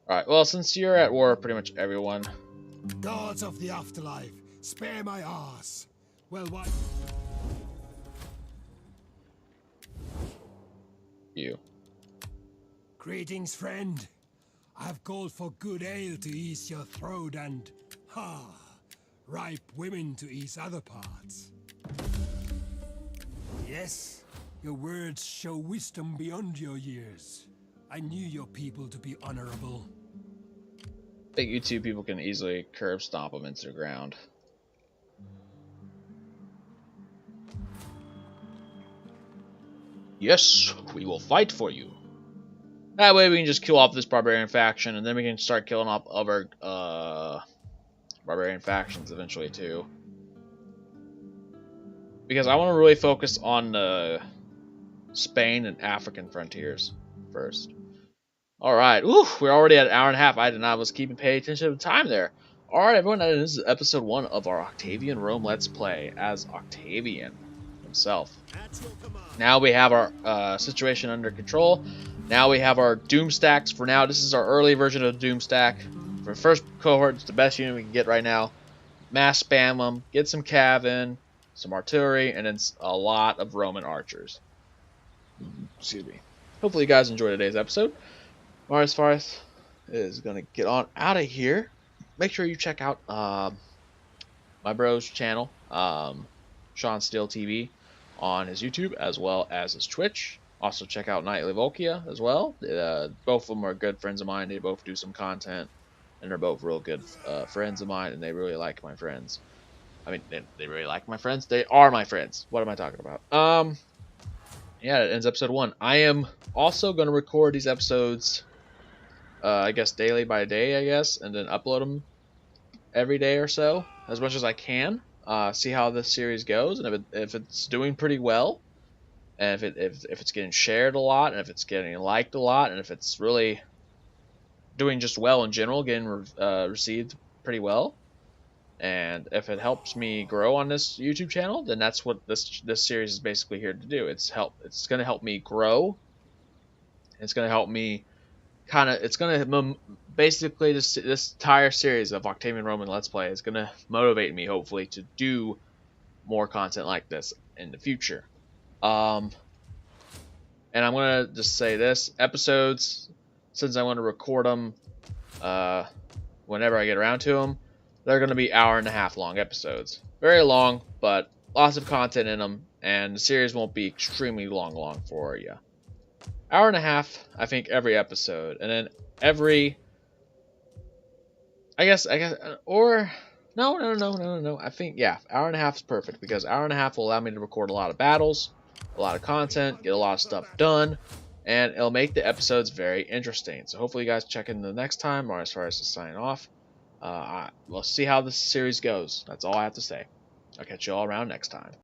Speaker 1: Alright, well, since you're at war with pretty much everyone.
Speaker 6: Gods of the afterlife, spare my ass. Well, why?
Speaker 1: You.
Speaker 6: Greetings, friend. I've called for good ale to ease your throat and, ripe women to ease other parts. Yes, your words show wisdom beyond your years. I knew your people to be honorable.
Speaker 1: I think you two people can easily curb stomp them into the ground. Yes, we will fight for you. That way we can just kill off this barbarian faction, and then we can start killing off other barbarian factions eventually too. Because I want to really focus on the Spain and African frontiers first. Alright, we're already at an hour and a half. I was keeping paying attention to the time there. Alright everyone, this is episode 1 of our Octavian Rome Let's Play as Octavian himself.
Speaker 3: At your command.
Speaker 1: Now we have our situation under control. Now we have our Doom stacks. For now, this is our early version of the Doom stack. For the first cohort, it's the best unit we can get right now. Mass spam them, get some cav in, some artillery, and then a lot of Roman archers. Excuse me. Hopefully you guys enjoyed today's episode. Marius is going to get on out of here. Make sure you check out my bro's channel, SeansteeleTv, on his YouTube as well as his Twitch. Also check out NightlyVolkia as well. Both of them are good friends of mine. They both do some content, and they're both real good friends of mine, and they really like my friends. I mean, they really like my friends. They are my friends. What am I talking about? Yeah, that ends episode 1. I am also going to record these episodes, I guess daily by day, I guess, and then upload them every day or so, as much as I can. See how this series goes, and if it's doing pretty well, and if it's getting shared a lot, and if it's getting liked a lot, and if it's really doing just well in general, getting received pretty well, and if it helps me grow on this YouTube channel, then that's what this series is basically here to do. It's going to help me grow. It's going to help me basically this entire series of Octavian Roman Let's Play is going to motivate me, hopefully, to do more content like this in the future. And I'm going to just say this, episodes, since I want to record them whenever I get around to them, they're going to be hour-and-a-half long episodes. Very long, but lots of content in them, and the series won't be extremely long for you. Hour and a half, I think, every episode, and then every, I guess, or no. I think, yeah, hour and a half is perfect, because hour and a half will allow me to record a lot of battles, a lot of content, get a lot of stuff done, and it'll make the episodes very interesting. So hopefully you guys check in the next time, or as far as to sign off. We'll see how this series goes. That's all I have to say. I'll catch you all around next time.